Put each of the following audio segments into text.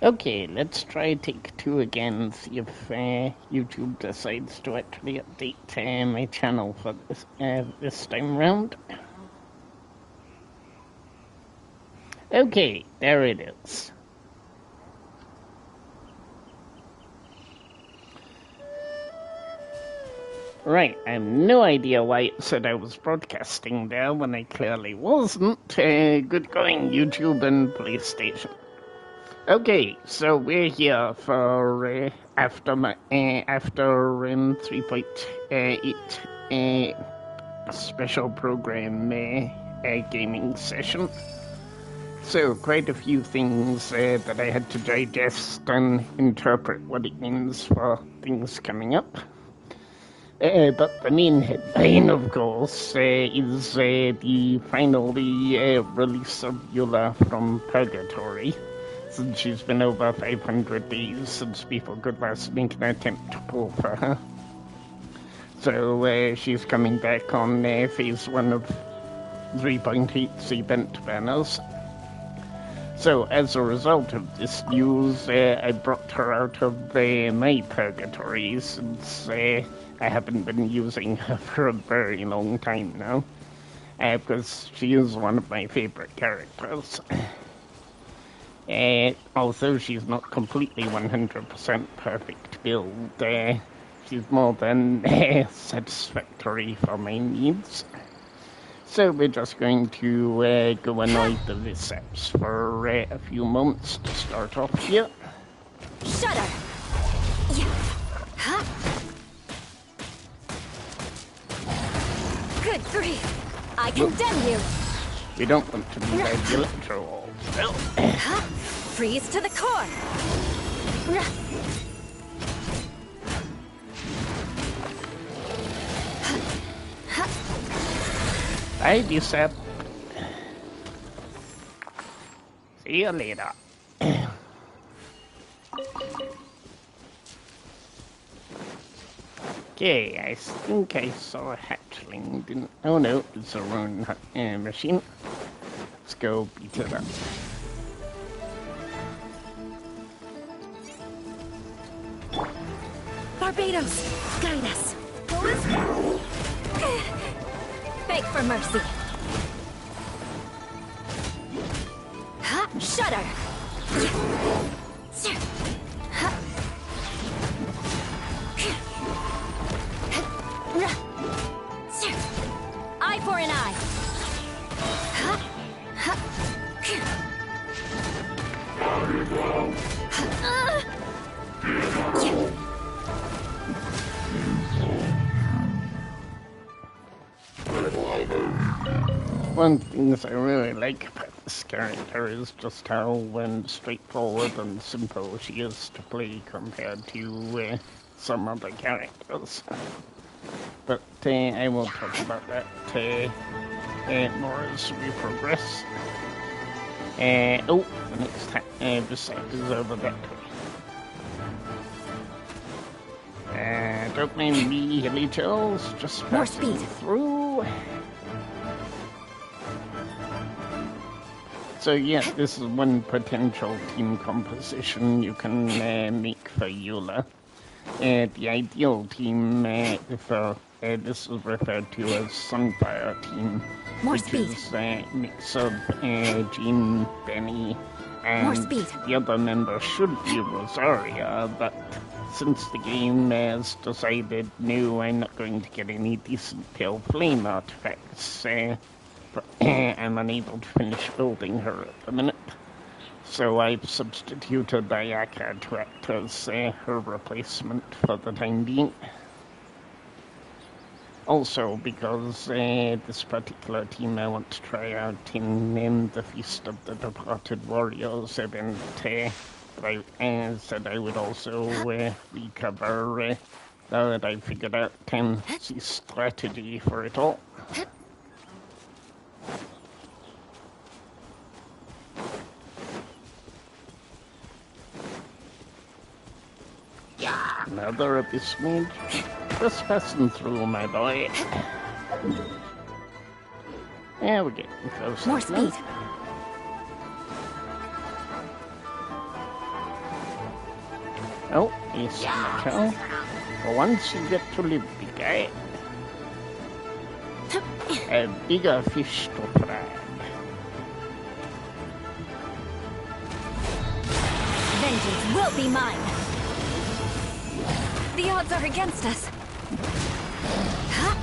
Okay, let's try take two again, see if YouTube decides to actually update my channel for this time round. Okay, there it is. Right, I have no idea why it said I was broadcasting there when I clearly wasn't. Good going, YouTube and PlayStation. Okay, so we're here for after 3.8 special program gaming session. So quite a few things that I had to digest and interpret what it means for things coming up. But the main headline, of course, is the final release of Eula from Purgatory, since she's been over 500 days since people could last make an attempt to pull for her. So she's coming back on phase 1 of 3.8's event banners. So as a result of this news, I brought her out of my purgatory, since I haven't been using her for a very long time now, because she is one of my favorite characters. Although she's not completely 100% perfect build, she's more than satisfactory for my needs. So we're just going to go annoy the Viseps for a few moments to start off here. Shut up! Good grief! I condemn you! We don't want to be like the electro well. Freeze to the core! Bye, Visep. See you later. Okay, I think I saw a hatchling, didn't... Oh no, it's a wrong machine. Let's go beat it up. Barbados, guide us. Beg for mercy. Shudder. Eye for an eye. One thing that I really like about this character is just how straightforward and simple she is to play compared to some other characters. But I will talk about that more as we progress. The next Visep is over that way. Don't mind me, hilly chills, just passing through. So yeah, this is one potential team composition you can make for Eula. The ideal team for this is referred to as Sunfire Team, which is a mix of Jean, Benny, and the other member should be Rosaria, but since the game has decided, no, I'm not going to get any decent Pale Flame artifacts, I'm unable to finish building her at the minute. So I've substituted Ayaka to act as her replacement for the time being. Also, because this particular team I want to try out in the Feast of the Departed Warriors event, but I said I would also recover now that I figured out the strategy for it all. Another Abyss Mage. Just passing through, my boy. Yeah, we're getting close. More speed. Oh, it's metal. For once you get to live bigger. A bigger fish to fry. Vengeance will be mine. The odds are against us. Huh?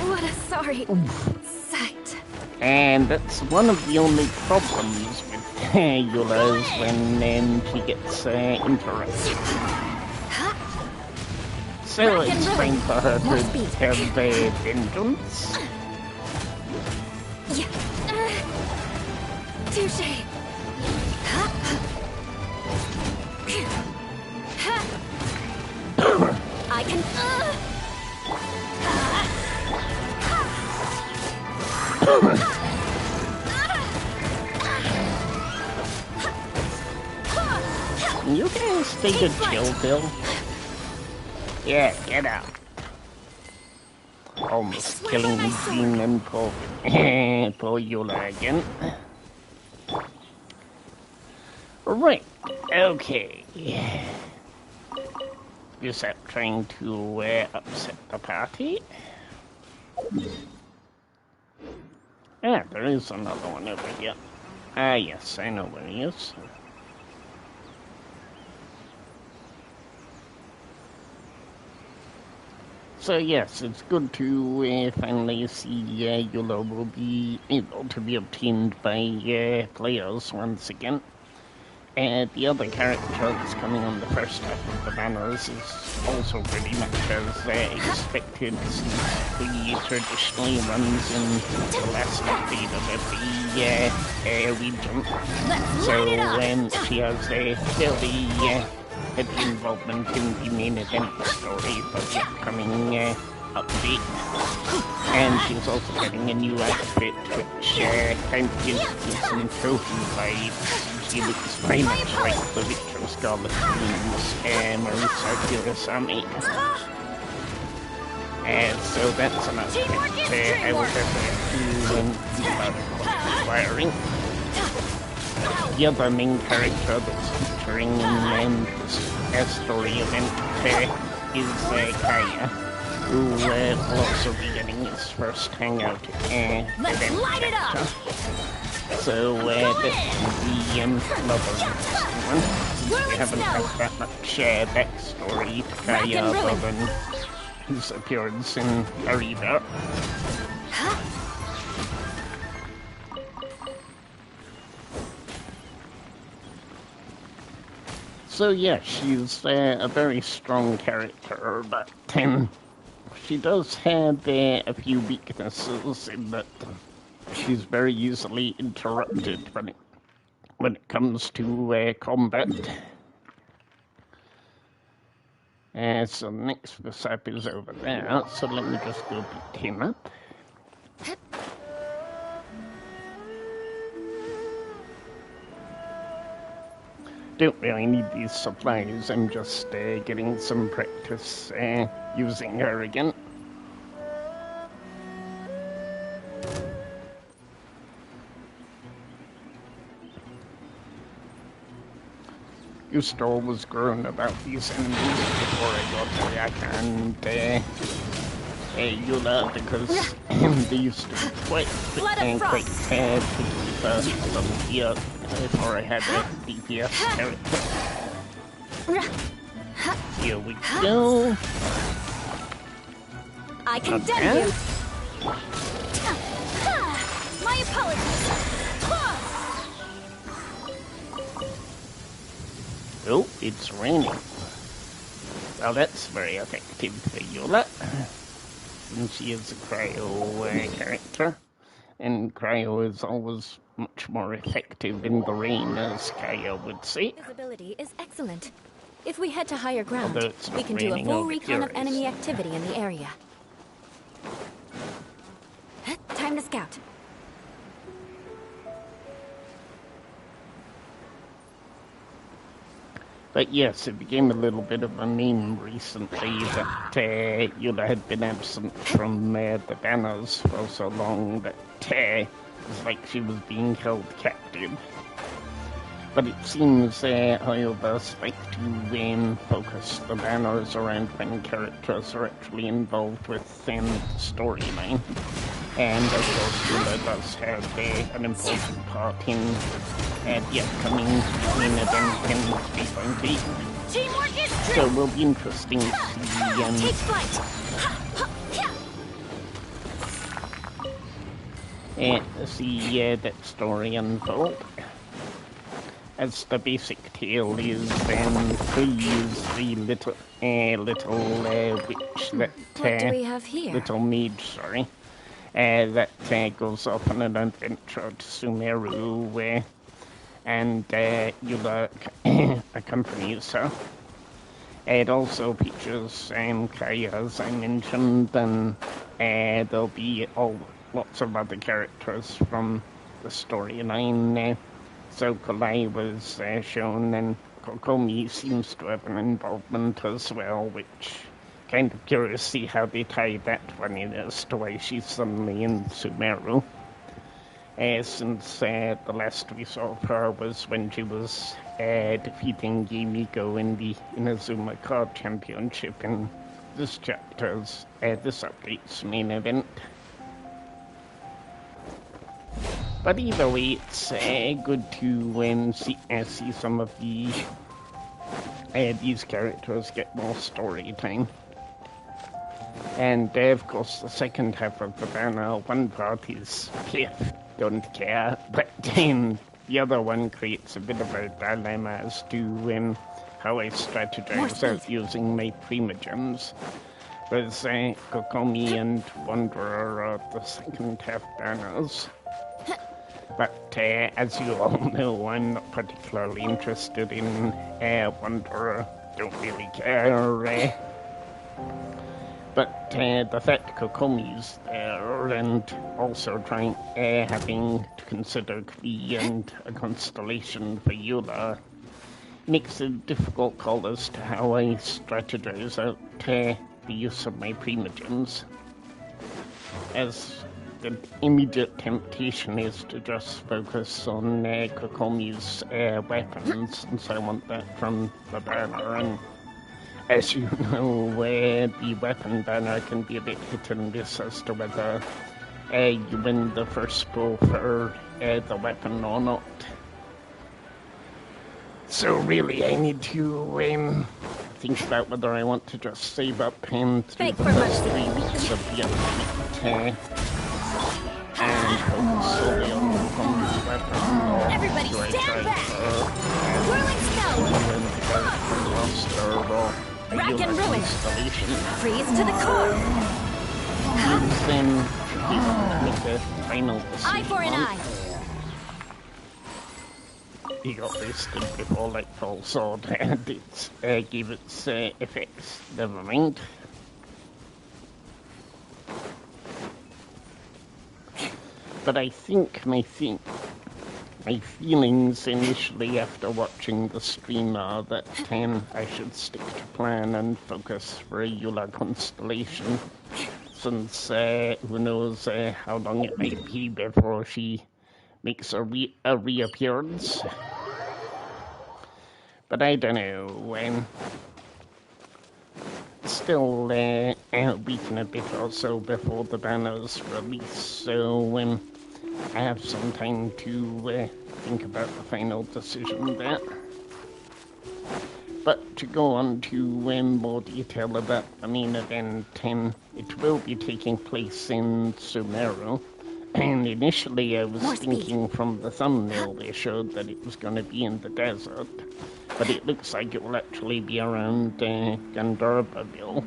What a sorry sight. And that's one of the only problems with Eula is when she gets interrupted. So it's time for her to have vengeance. Yeah. Touché. I can. You guys take a chill pill? Yeah, get out. Almost killing Jean and poor Eula again. Right, okay. Is that trying to upset the party? Ah, there is another one over here. Ah, yes, I know where he is. So yes, it's good to finally see Eula will be able to be obtained by players once again. The other character that's coming on the first half of the banners is also pretty much as expected, since he traditionally runs in the last update of every region. So she has a fairly heavy involvement in the main event story for the upcoming update. And she's also getting a new outfit, which kind of gives you some trophy vibes. She looks very much like the Victor Scarlet Queen's Marisa Kurasami. So that's an outfit I will definitely do when people are inspiring. The other main character that's featuring in this story event is Kaya, who will also be getting his first hangout event chapter. So that will be another interesting one, since we haven't had that much backstory to Kaya other than his appearance in Arriva. So yeah, she's a very strong character, but she does have a few weaknesses in that she's very easily interrupted when it comes to combat. So the next Visap is over there, so let me just go beat him up. Don't really need these supplies, I'm just getting some practice using her again. Used to always groan about these enemies before I got Ryaka and Eula, because they used to be quite picky for some here before I had a DPS character. Here we go. I condemn you. My apologies. Oh, it's raining. Well, that's very effective for Eula, since she is a cryo character, and cryo is always much more effective in the rain, as Kaya would say. Visibility is excellent. If we head to higher ground, we can do a raining full over recon of here, enemy activity in the area. Time to scout. But yes, it became a little bit of a meme recently that Eula had been absent from the banners for so long that it was like she was being held captive. But it seems Eula's like to focus the banners around when characters are actually involved with the storyline. And of course, Eula does have an important part in the upcoming main event in 3.8. Teamwork is So true. it will be interesting to Take flight. see that story unfold. As the basic tale is, Freeze, the little witch that What do we have here? little mage, sorry, that goes off on an adventure to Sumeru, and Eula accompanies her. It also features Kaya, as I mentioned, and there'll be lots of other characters from the storyline. So Kolai was shown, and Kokomi seems to have an involvement as well, which kind of curious to see how they tie that one in as to why she's suddenly in Sumeru. Since the last we saw of her was when she was defeating Yumiko in the Inazuma Card Championship in this chapter's, this update's main event. But either way, it's good to see some of these characters get more story time. And of course, the second half of the banner, one part is don't care, but then the other one creates a bit of a dilemma as to how I strategize out using my primogems. Whereas Kokomi and Wanderer are the second half banners. But as you all know, I'm not particularly interested in Wanderer. Don't really care. But the fact Kokomi's there, and also having to consider Klee and a constellation for Eula, makes it a difficult call as to how I strategize out the use of my primogems. As the immediate temptation is to just focus on Kokomi's weapons, since I want that from the banner, and as you know, the weapon banner can be a bit hit and miss as to whether you win the first pull for the weapon or not. So really, I need to think about whether I want to just save up and through the first 3 weeks of the update and focus solely on Kokomi's weapon, or Everybody do I stand try back! for Whirling snow! roster or Rack and Eula ruin! constellation? Freeze to the core! Then to make a final decision. Eye for an eye! He got wasted before Lightfall Sword and it gave its effects. Never mind. But I think my feelings initially after watching the stream are that I should stick to plan and focus for a Eula constellation, since who knows how long it might be before she makes a reappearance. But I don't know when. Still a week and a bit or so before the banner's release, so I have some time to think about the final decision there. But to go on to more detail about the main event, it will be taking place in Sumeru. And initially I was thinking from the thumbnail they showed that it was going to be in the desert. But it looks like it will actually be around Gandharvaville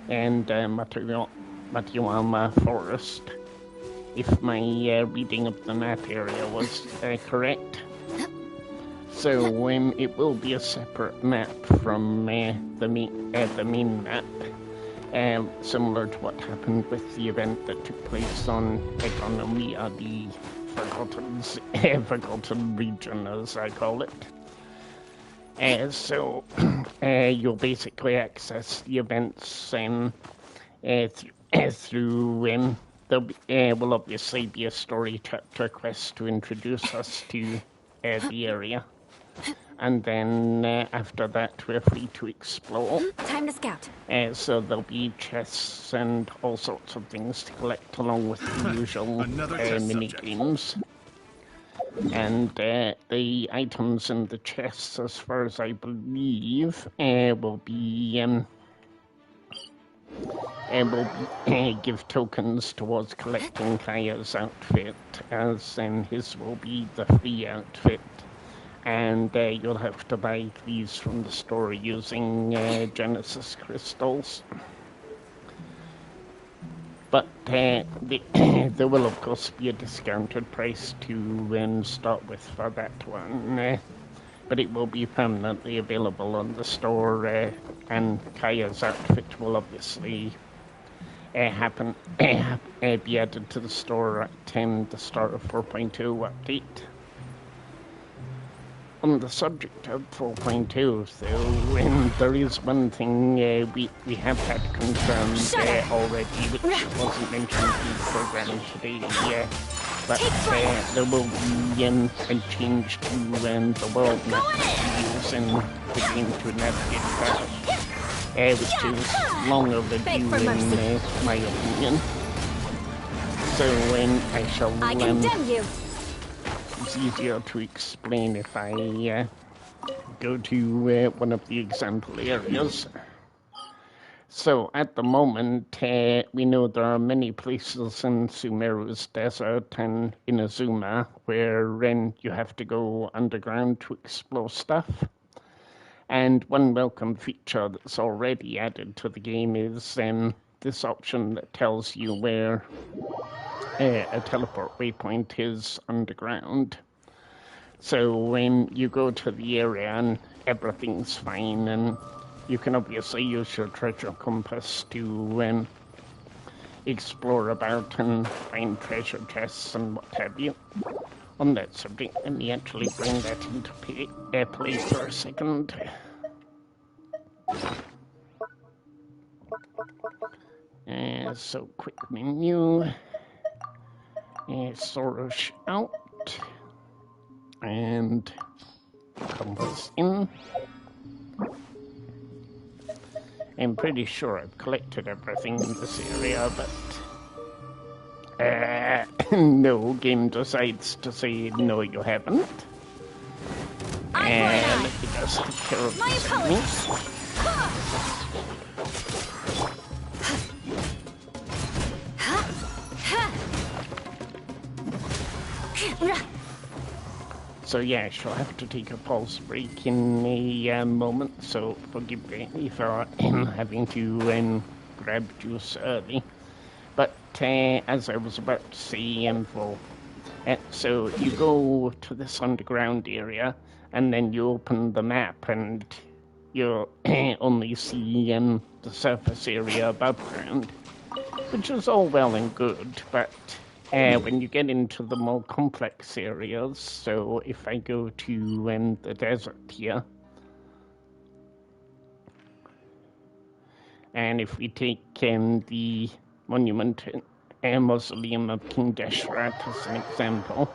and Matiyama Forest, if my reading of the map area was correct. So it will be a separate map from the main map, similar to what happened with the event that took place on Economia, the Forgotten Region, as I call it. So you'll basically access the events through there will obviously be a story chapter quest to introduce us to the area. And then after that, we're free to explore. Time to scout. So there'll be chests and all sorts of things to collect along with the usual mini games. And the items in the chests, as far as I believe, will give tokens towards collecting Kaya's outfit, as his will be the free outfit. And you'll have to buy these from the store using Genesis crystals. But there will, of course, be a discounted price to start with for that one. But it will be permanently available on the store, and Kaya's outfit will obviously be added to the store at the start of 4.2 update. On the subject of 4.2, though, there is one thing we have had confirmed already, which wasn't mentioned in the program today yet, but there will be a change to the world map used in the game to navigate that, which is long overdue in my opinion. So I shall... I condemn you! It's easier to explain if I go to one of the example areas. So at the moment, we know there are many places in Sumeru's desert and in Azuma where you have to go underground to explore stuff. And one welcome feature that's already added to the game is this option that tells you where a teleport waypoint is underground. So when you go to the area and everything's fine, and you can obviously use your treasure compass to explore about and find treasure chests and what have you. On that subject, let me actually bring that into play for a second. So quick menu. Soros out and compass in. I'm pretty sure I've collected everything in this area, but no, game decides to say no, you haven't. And let me just take care of this. So yeah, I shall have to take a pulse break in a moment, so forgive me for having to grab juice early. But as I was about to say, so you go to this underground area, and then you open the map, and you'll only see the surface area above ground, which is all well and good, but when you get into the more complex areas, so if I go to the desert here, and if we take the monument mausoleum of King Deshret as an example,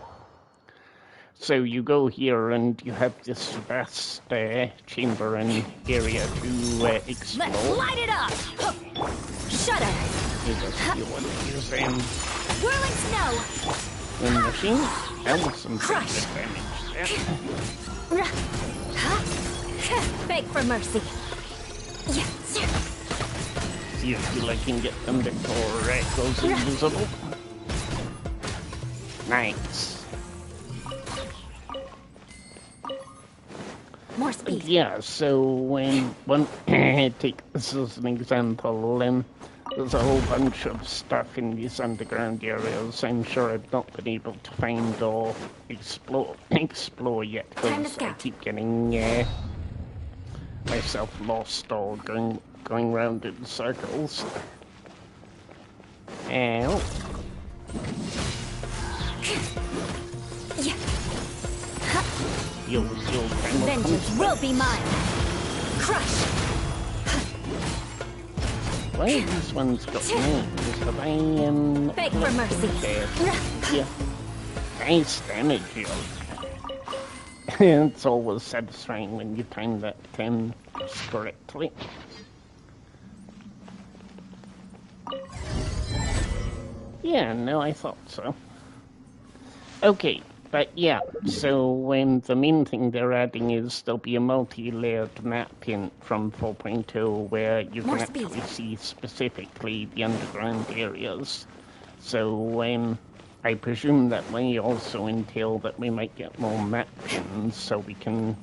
so you go here and you have this vast chamber and area to explore. Let's light it up! Shudder! Whirling snow! The machine has some pretty damage there. Beg for mercy. See if I can get them before it goes invisible. Nice. More speed. Yeah, so when take this as an example, there's a whole bunch of stuff in these underground areas I'm sure I've not been able to find or explore yet, because I keep getting myself lost or going round in circles. Ow. Vengeance will be mine. Crush. Why have these ones got names? Have I Beg for mercy. Yeah. Nice damage here. It's always satisfying when you time that correctly. Yeah, no, I thought so. Okay, but yeah, so the main thing they're adding is there'll be a multi-layered map in from 4.0 where you can actually see specifically the underground areas. So I presume that may also entail that we might get more map pins so we can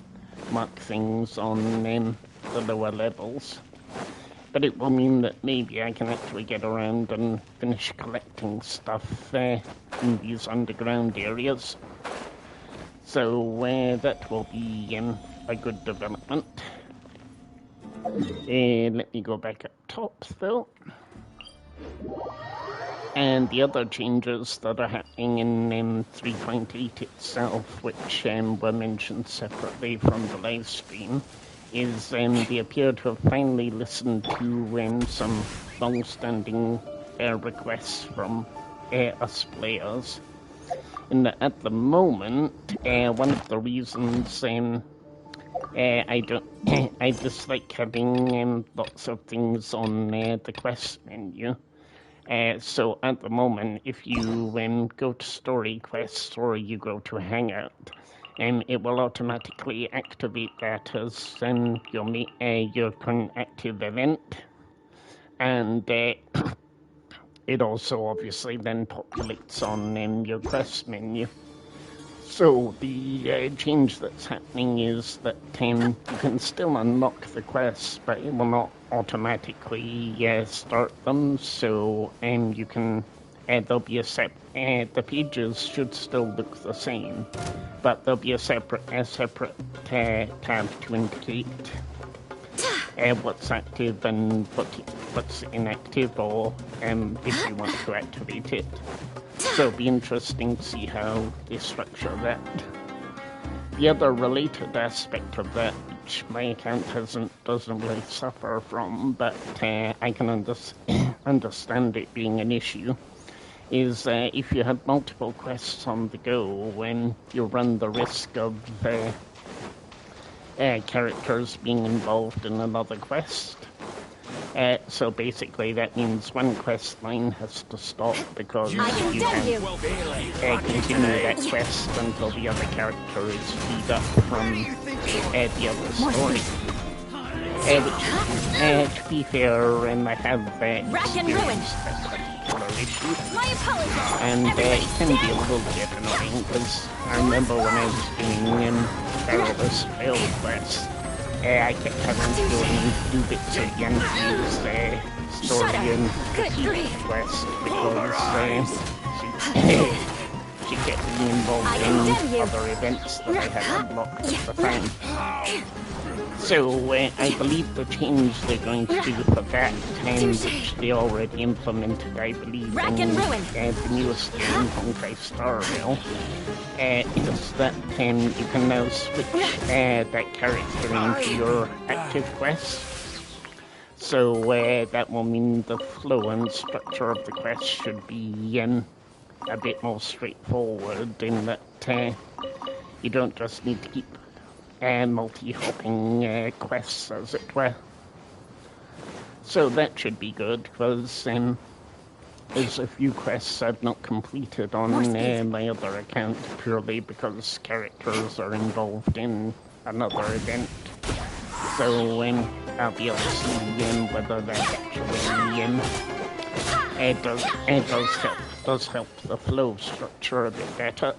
mark things on the lower levels. But it will mean that maybe I can actually get around and finish collecting stuff in these underground areas. So that will be a good development. Let me go back up top, though. And the other changes that are happening in 3.8 itself, which were mentioned separately from the live stream, is they appear to have finally listened to some long-standing requests from us players. And at the moment, one of the reasons I dislike having lots of things on the quest menu. So at the moment, if you go to story quests or you go to Hangout, it will automatically activate that as your current active event, and it also obviously then populates on your quest menu. So the change that's happening is that you can still unlock the quests, but it will not automatically start them. So you can there'll be the pages should still look the same, but there'll be a separate tab to indicate what's active and what's inactive, or if you want to activate it. So it'll be interesting to see how they structure that. The other related aspect of that, which my account doesn't really suffer from, but I can understand it being an issue, is if you have multiple quests on the go, when you run the risk of characters being involved in another quest. So basically that means one quest line has to stop because you can't continue that quest until the other character is freed up from the other story. Which, to be fair, I have experienced that particular issue. And it can be a little bit annoying because I remember when I was doing Perilous Fail quests, I kept having to go and do bits of Yen's story and quest because she kept being involved in other events that I had unlocked at the time. So I believe the change they're going to do for that, which they already implemented, I believe, in the newest game, Honkai Star Rail, is that you can now switch that character into your active quest. So that will mean the flow and structure of the quest should be a bit more straightforward in that you don't just need to keep multi-hopping quests, as it were. So that should be good, because there's a few quests I've not completed on my other account, purely because characters are involved in another event. So I'll be able to see whether that actually does help the flow structure a bit better.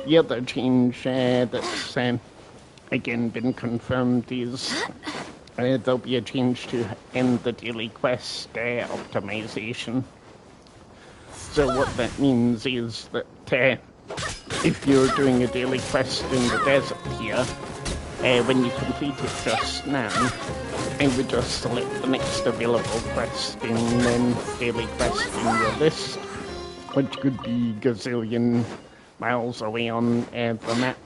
The other change that's again been confirmed is there'll be a change to end the daily quest optimization. So what that means is that if you're doing a daily quest in the desert here, when you complete it just now, it would just select the next available quest in daily quest in your list, which could be gazillion miles away on the map.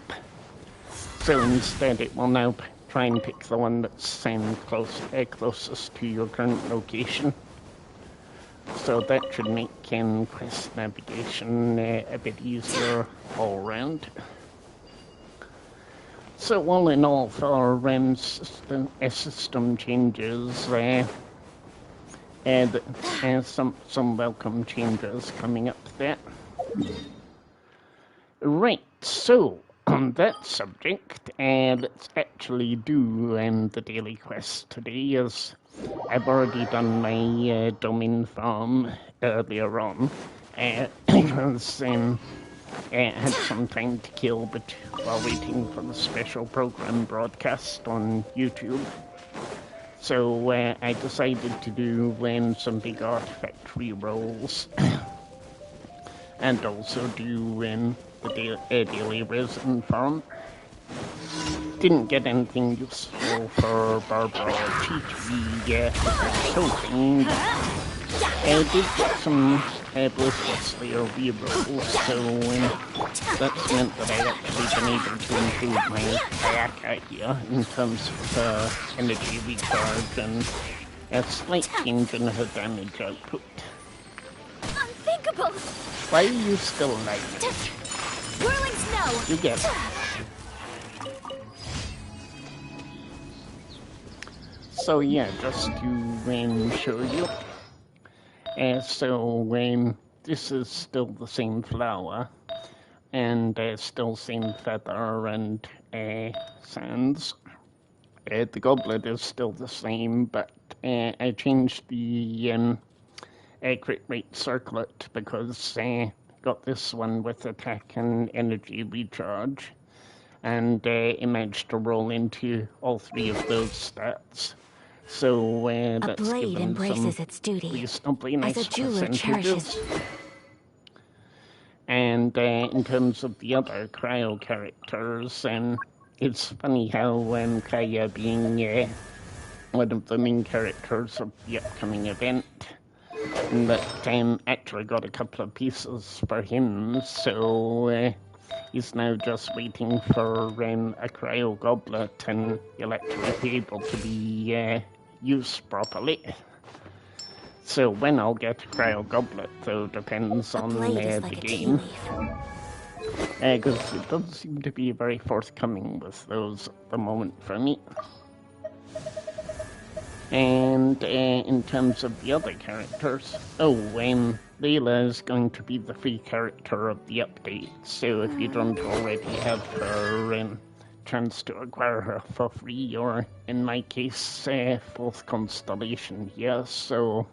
So instead it will now try and pick the one that's closest to your current location. So that should make quest navigation a bit easier all around. So all in all, for system changes, and some welcome changes coming up there. Right, so on that subject, let's actually do the daily quest today, as I've already done my domain farm earlier on, because I had some time to kill while waiting for the special program broadcast on YouTube. So I decided to do some big artifact rerolls and also do the daily resin farm. Didn't get anything useful for Barbara or Chi-Chi, I was hoping, but I did get some Blissful Slayer rerolls, so that's meant that I've actually been able to improve my Ayaka here in terms of energy recharge and a slight change in her damage output. Unthinkable! Why are you still alive? Whirling snow! You get it. So yeah, just to show you. This is still the same flower, and still same feather and sands. The goblet is still the same, but I changed the crit rate circlet because got this one with attack and energy recharge, and it managed to roll into all three of those stats. So that's a blade given embraces some its duty, reasonably nice as a jeweler cherishes. And in terms of the other cryo characters, it's funny how Kaya being one of the main characters of the upcoming event, that actually got a couple of pieces for him, so he's now just waiting for a cryo goblet, and he'll actually be able to be used properly. So when I'll get a cryo goblet, though, depends on the game. Because it doesn't seem to be very forthcoming with those at the moment for me. And in terms of the other characters, Layla is going to be the free character of the update, so if you don't already have her, chance to acquire her for free, or in my case, fourth constellation here, so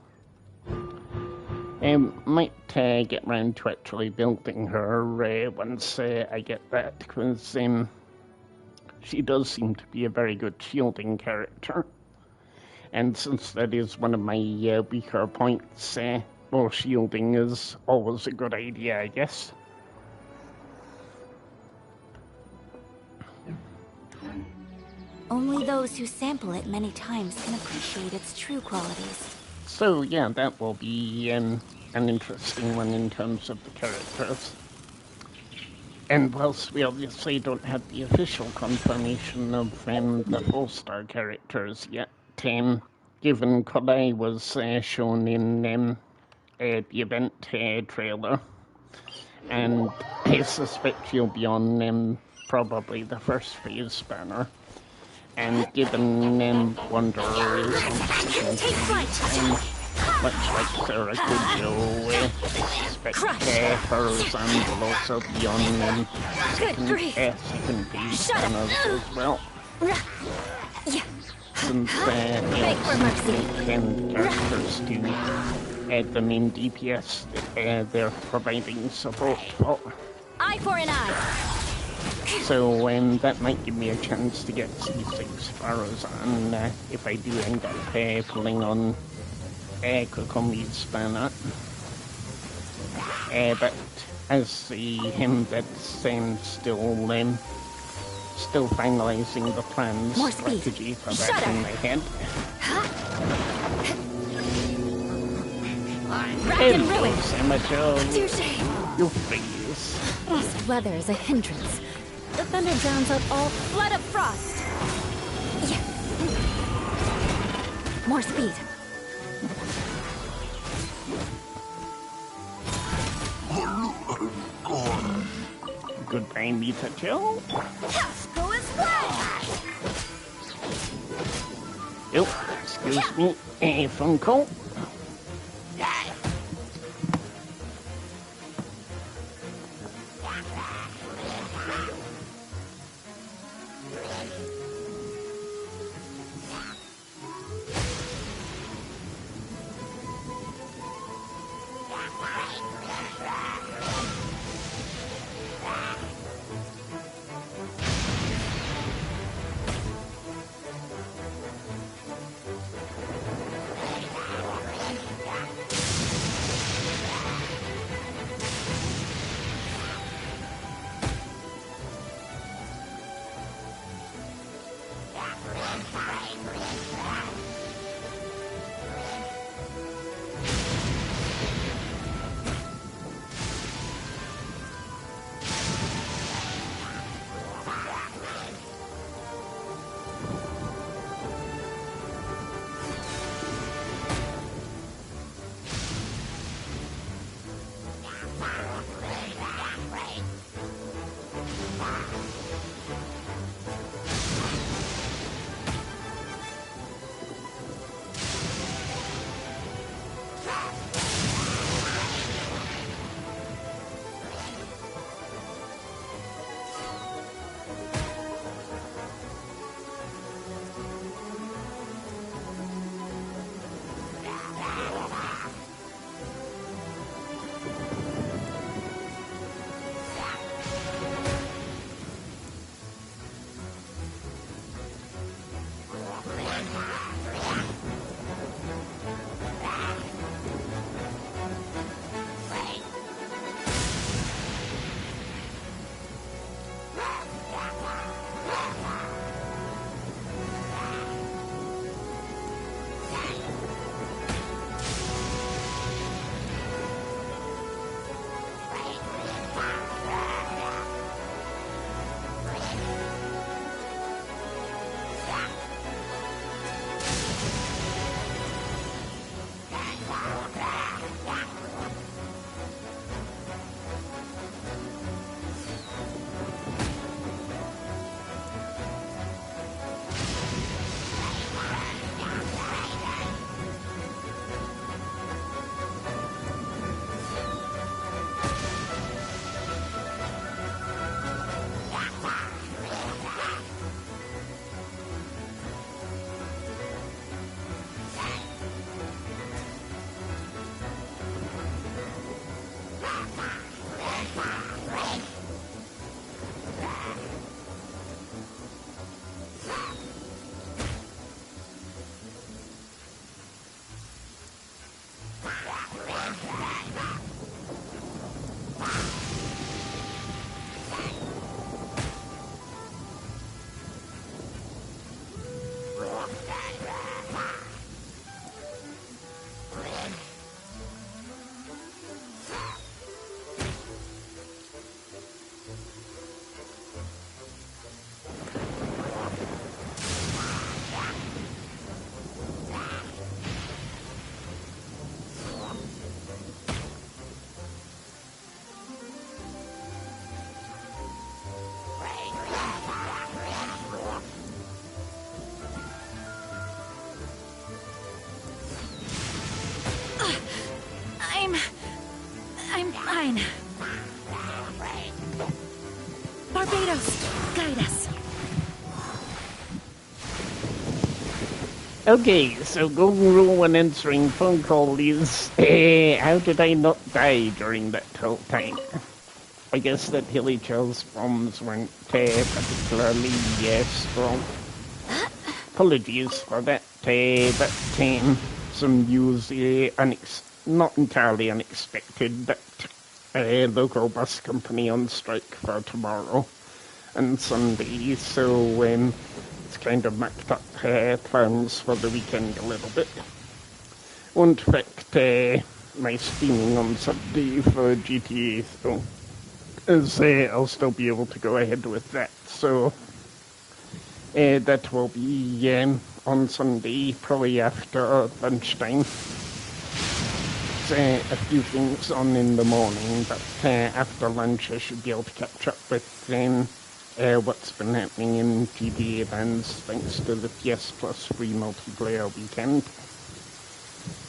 I might get round to actually building her once I get that, because she does seem to be a very good shielding character. And since that is one of my weaker points, well, shielding is always a good idea, I guess. Only those who sample it many times can appreciate its true qualities. So yeah, that will be an interesting one in terms of the characters. And whilst we obviously don't have the official confirmation of the 4-star characters yet, given Kodai was shown in the event trailer, and I suspect she'll be on probably the first phase banner, and given Wanderer is on the second phase, much like Sarah Kujo, I suspect Farazan will also be on second phase banners as well. Since they 10 characters to add the main DPS they're providing support for. Eye for an eye. So that might give me a chance to get C6 Farazan if I do end up pulling on Kokomi's banner. But as that's still finalizing the plan strategy for that in my head. Hello, Samajo. You freeze. East weather is a hindrance. The thunder drowns out all flood of frost. Yeah. More speed. Goodbye, Mita Joe. Go as well. Oh, excuse me, a phone call. I'm fine. Barbados, guide us. Okay, so golden rule when answering phone call is, how did I not die during that whole time? I guess that Hilly Chill's bombs weren't particularly strong. Apologies for that, but some news, not entirely unexpected, but local bus company on strike for tomorrow and Sunday, so it's kind of mucked up plans for the weekend a little bit. Won't affect my streaming on Sunday for GTA, though, as I'll still be able to go ahead with that, so that will be on Sunday, probably after lunchtime. a few things on in the morning, but after lunch I should be able to catch up with what's been happening in PvE lands thanks to the PS Plus free multiplayer weekend.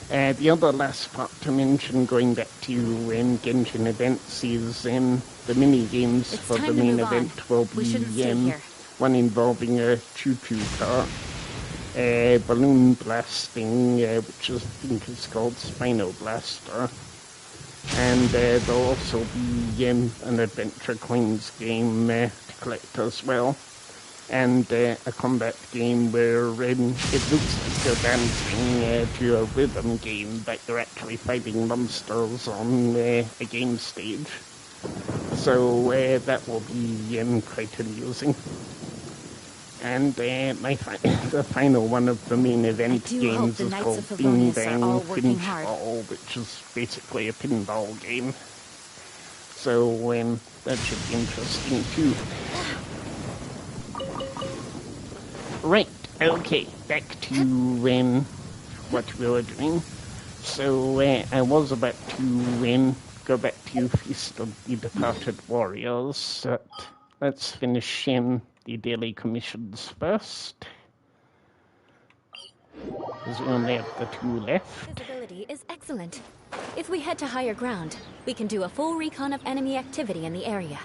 The other last part to mention, going back to Genshin events, is the mini-games for the main event will be one involving a choo-choo car, balloon blasting, which I think is called Spino Blaster, and there'll also be an adventure coins game to collect as well, and a combat game where it looks like you're dancing to a rhythm game, but you're actually fighting monsters on a game stage. So that will be quite amusing. And the final one of the main event games is called Bing Bang Finch Ball, which is basically a pinball game. So that should be interesting too. Right, okay, back to what we were doing. So I was about to go back to Feast of the Departed Warriors. Let's finish the daily commissions first, because we only have the 2 left. Visibility is excellent. If we head to higher ground, we can do a full recon of enemy activity in the area.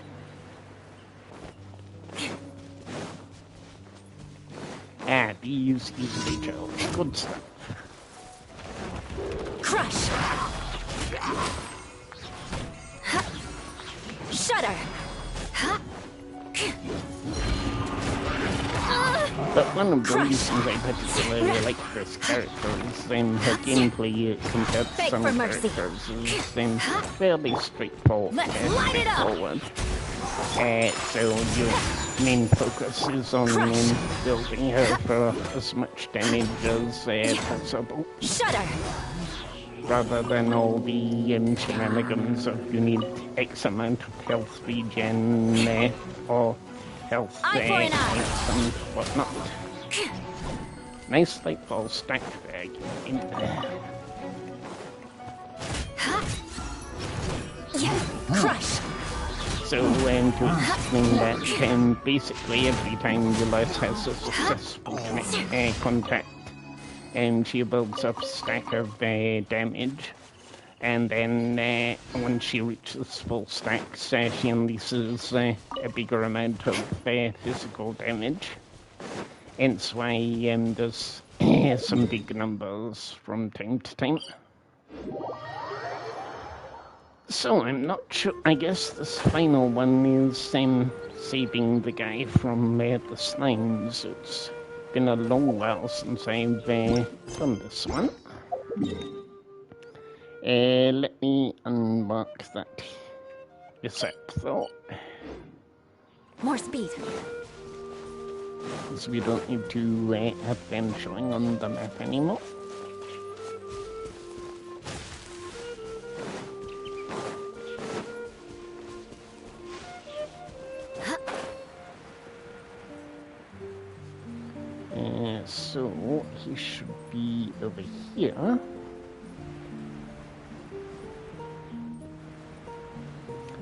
These easily gels. Good stuff. Crush! Shudder! But one of the reasons I particularly like this character is her gameplay compared to some characters is fairly straightforward. So your main focus is on building her for as much damage as possible. Shudder! Rather than all the shenanigans of you need X amount of health regen or health points and whatnot. Nice lightball stack bag in there. Crush! So to explain that, basically every time Eula has a successful contact, she builds up a stack of damage, and then when she reaches full stacks, she unleashes a bigger amount of physical damage. Hence why there's some big numbers from time to time. So I'm not sure, I guess this final one is saving the guy from the slimes. It's been a long while since I've done this one. Let me unmark this app though. More speed. So we don't need to have them showing on the map anymore. So he should be over here.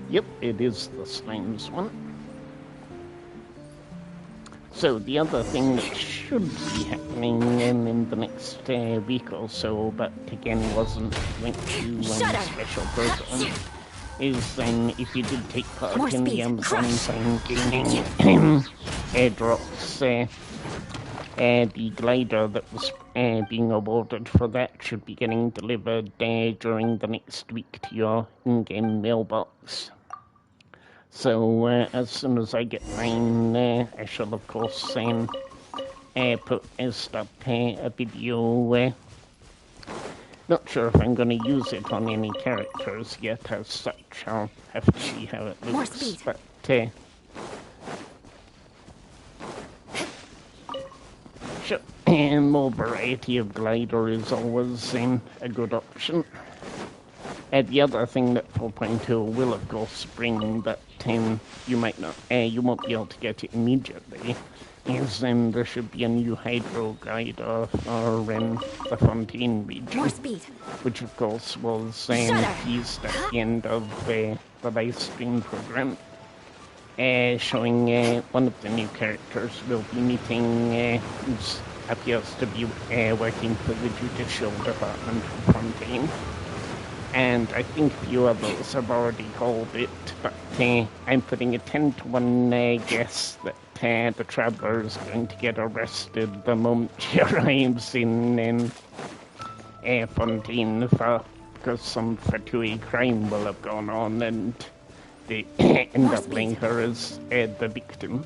Yep, it is the slimes one. So the other thing that should be happening in the next week or so, but again wasn't linked to special program, is if you did take part in the Amazon sign gaining airdrops, the glider that was being awarded for that should be getting delivered during the next week to your in-game mailbox. So as soon as I get mine, I shall of course start a video. Not sure if I'm going to use it on any characters yet as such. I'll have to see how it looks. More speed. But sure, more variety of glider is always a good option. The other thing that 4.2 will of course bring, but you might not, you won't be able to get it immediately, is there should be a new hydro guide for the Fontaine region. More speed. Which of course was teased at the end of the live stream program, showing one of the new characters will be meeting, who appears to be working for the Judicial Department of Fontaine. And I think a few others have already called it, but I'm putting a 10-to-1 guess that the Traveler is going to get arrested the moment she arrives in Fontaine, because some fatui crime will have gone on, and they end up laying her as the victim.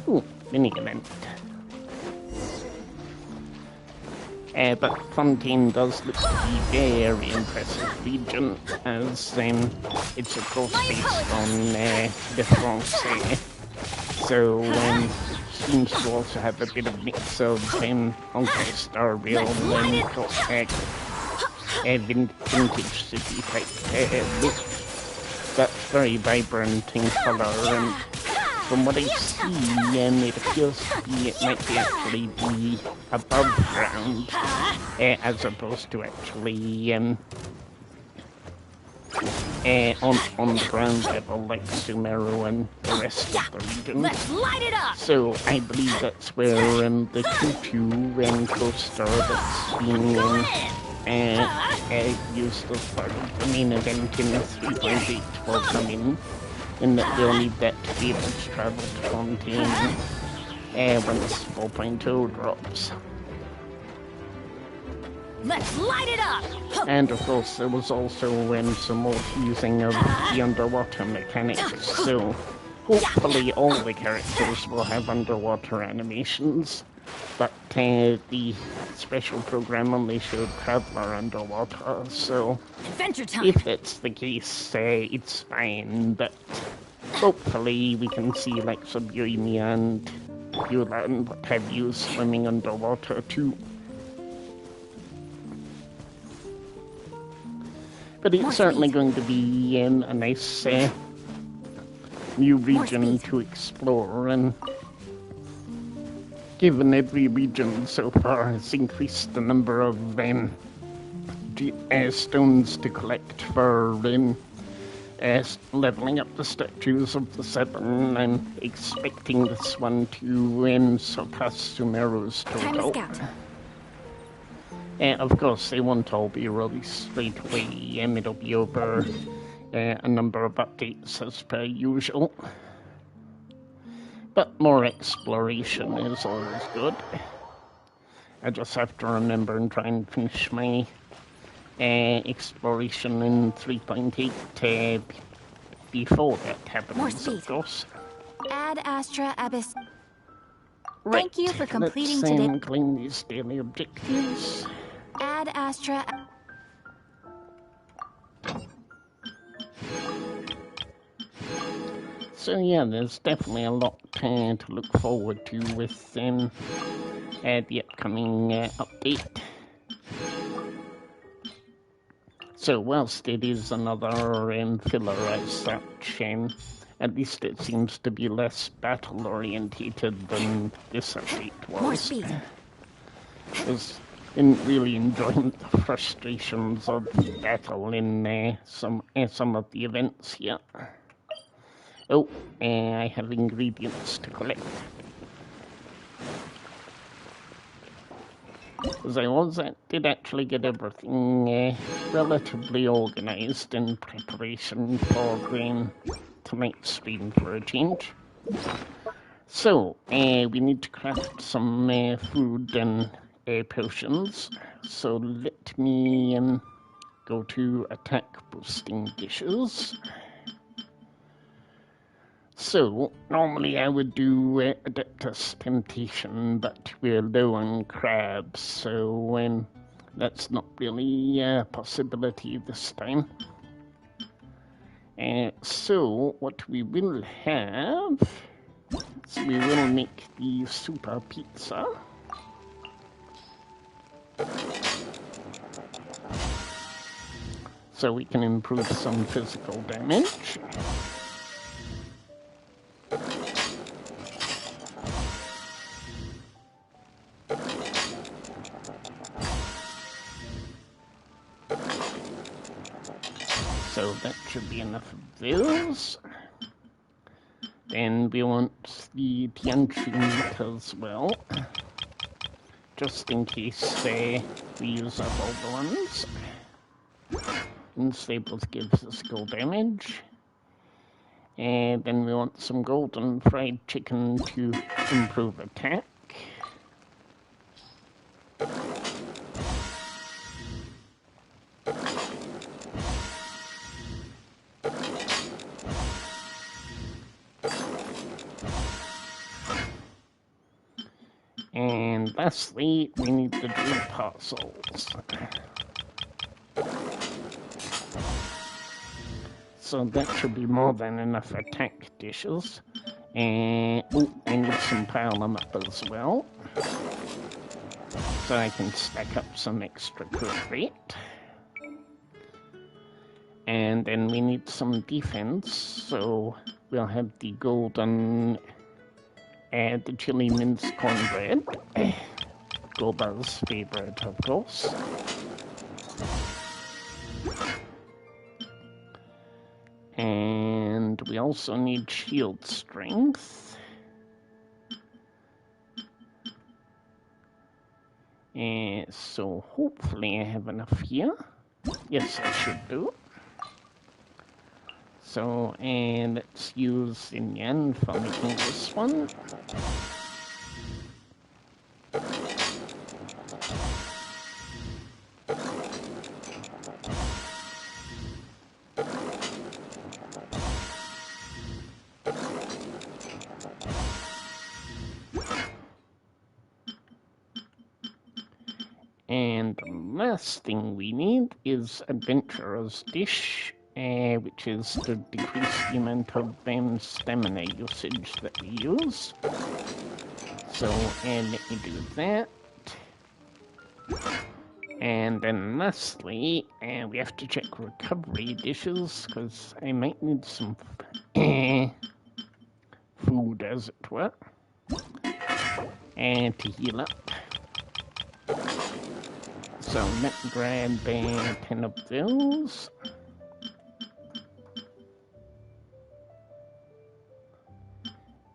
Ooh, mini event. But Fontaine does look to be a very impressive region, as it's of course based on the Francais. So it seems to also have a bit of mix of Star Rail and vintage city type look. That's very vibrant in colour, and from what I see, it appears to be, it might be actually be above ground, as opposed to actually on the ground level like Sumeru and the rest of the region. Let's light it up. So I believe that's where the Tutu coaster that's being used as part of the main event in the 3.8 will come in that they'll need that to be able to travel to Fontaine when this 4.0 drops. Let's light it up! And of course there was also some more teasing of the underwater mechanics, so hopefully all the characters will have underwater animations, but the special program only showed Traveler underwater, so Adventure time. If that's the case, it's fine, but hopefully we can see like Suburimia and Eula and what have you swimming underwater too. But it's certainly going to be a nice new region to explore, and given every region so far has increased the number of stones to collect for leveling up the statues of the seven, I'm expecting this one to surpass Sumeru's total. Time to scout. Of course, they won't all be released straight away. It'll be over a number of updates as per usual. But more exploration is always good. I just have to remember and try and finish my exploration in 3.8 before that happens, of course. Ad Astra Abyss. Right. Thank you for completing Let's, today. claim these daily objectives. Ad Astra. So yeah, there's definitely a lot to look forward to with the upcoming update. So whilst it is another filler as such, at least it seems to be less battle-orientated than this update was. More speed. Because didn't really enjoy the frustrations of battle in some of the events here. Oh, I have ingredients to collect. As I did actually get everything relatively organized in preparation for tonight's stream for a change. So, we need to craft some food and potions. So let me go to attack boosting dishes. So, normally I would do Adeptus Temptation, but we're low on crabs, so that's not really a possibility this time. So, what we will have is we will make the super pizza. So we can improve some physical damage. So that should be enough of those. Then we want the Genshin as well, just in case we use up all the ones. Unstable gives us gold damage. And then we want some golden fried chicken to improve attack. And lastly, we need to do parcels. So that should be more than enough attack dishes. And I need some pile them up as well, so I can stack up some extra cook rate. And then we need some defense, so we'll have the golden, the chili minced cornbread, Goba's favorite, of course. And we also need shield strength. So hopefully I have enough here. Yes, I should do. So, and let's use Yin for making this one. And the last thing we need is Adventurer's Dish, which is to decrease the amount of stamina usage that we use. So, and let me do that. And then lastly, we have to check recovery dishes, because I might need some food, as it were, and to heal up. So let's grab 10 of those.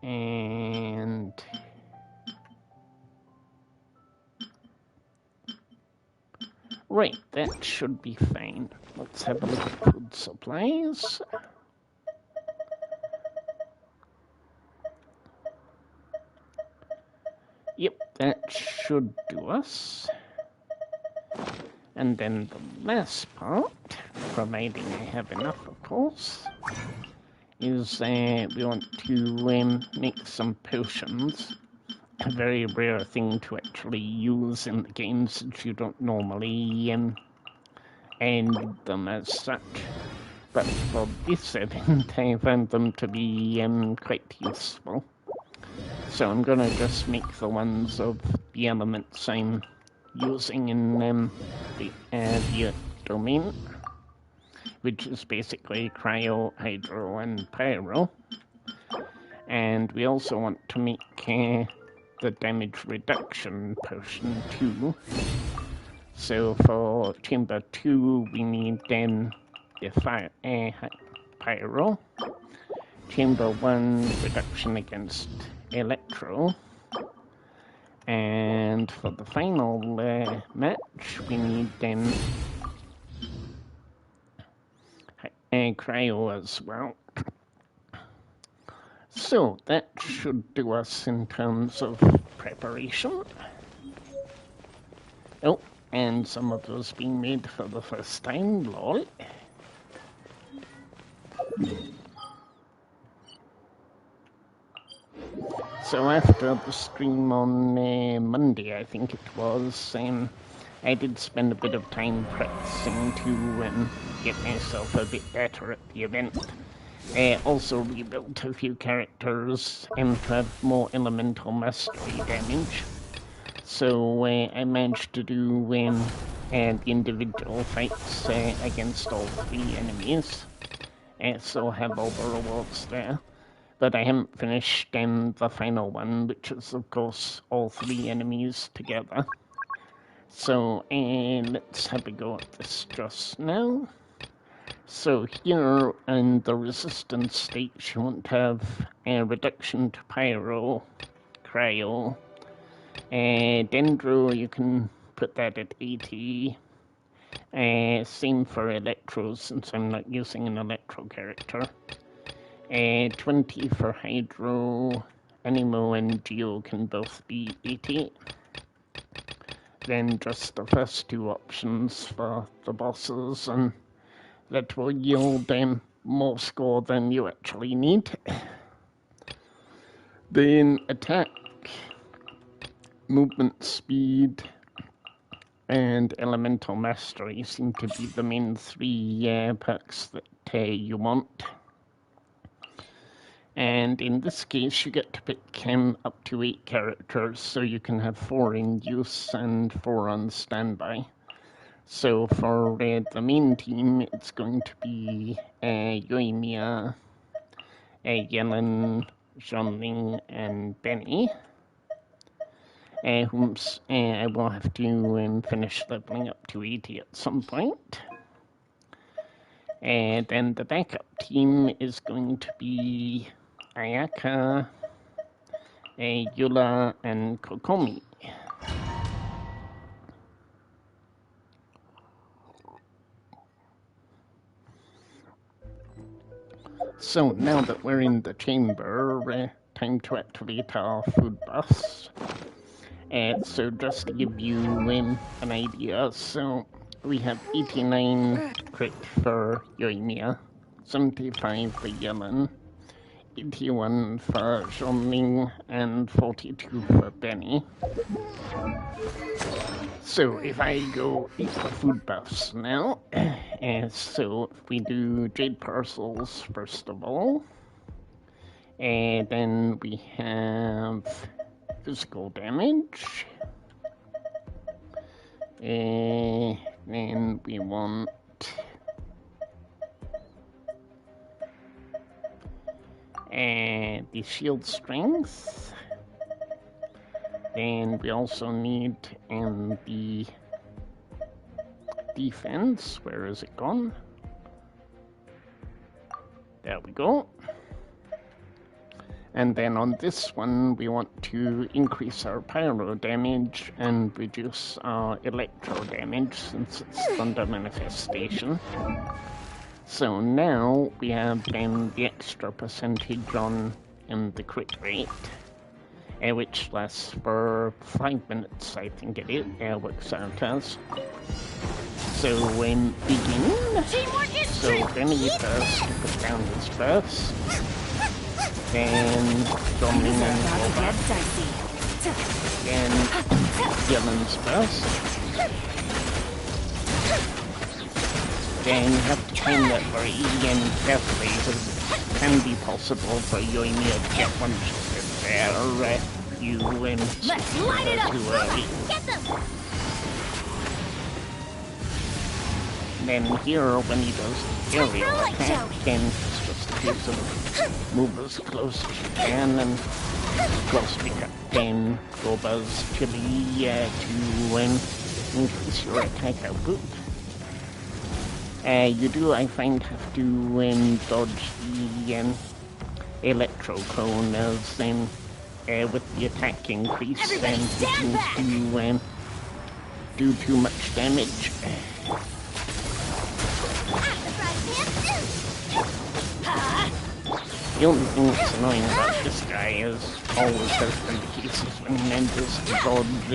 And right, that should be fine. Let's have a look at food supplies. Yep, that should do us. And then the last part, providing I have enough, of course, is we want to make some potions. A very rare thing to actually use in the game, since you don't normally need them as such. But for this event, I found them to be quite useful. So I'm gonna just make the ones of the elements I'm using in the domain, which is basically cryo, hydro, and pyro. And we also want to make the damage reduction potion too. So for chamber 2, we need then the pyro. Chamber 1, reduction against electro. And for the final match, we need then cryo as well. So that should do us in terms of preparation. Oh, and some of those being made for the first time, lol. So after the stream on Monday, I think it was, I did spend a bit of time practicing to get myself a bit better at the event. Also rebuilt a few characters and to have more elemental mastery damage. So I managed to do the individual fights against all 3 enemies. So have all the rewards there. But I haven't finished the final one, which is of course all 3 enemies together. So let's have a go at this just now. So here in the resistance states, you want to have a reduction to pyro, cryo, dendro, you can put that at 80. Same for electro, since I'm not using an electro character. 20 for hydro, animo and geo can both be 80. Then just the first two options for the bosses, and that will yield more score than you actually need. Then attack, movement speed, and elemental mastery seem to be the main three perks that you want. And in this case, you get to pick up to 8 characters, so you can have 4 in use and 4 on standby. So for the main team, it's going to be Yoimiya, Yellen, Zhongling, and Benny. Whom I will have to finish leveling up to 80 at some point. And then the backup team is going to be Ayaka, Eula, and Kokomi. So now that we're in the chamber, time to activate our food buffs. So just to give you an idea, so we have 89 crit for Yoimiya, 75 for Yellen, 81 for Zhongling, and 42 for Benny. So if I go eat the food buffs now, so if we do Jade Parcels first of all, and then we have physical damage, then we want the shield strength, then we also need the defense. Where is it gone? There we go. And then on this one, we want to increase our pyro damage and reduce our electro damage since it's thunder manifestation. So now we have the extra percentage on the crit rate, which lasts for 5 minutes, I think it works out as. So when begin, so Benny first put down his burst. Then Zhongling and Boba. Then Yellen's first. Then you have to time that very carefully, because it can be possible for Yoimiya to get one shot there. You Let's light it up. Too early. Get them. Then here, when he does the aerial attack, then it's just a case of move as close as you can, and close we got then Boba's chili to increase your attack output. You do, I find, have to dodge the electro cone as with the attack increase, then it seems to do too much damage. The only thing that's annoying about this guy is always has been the cases when he manages to dodge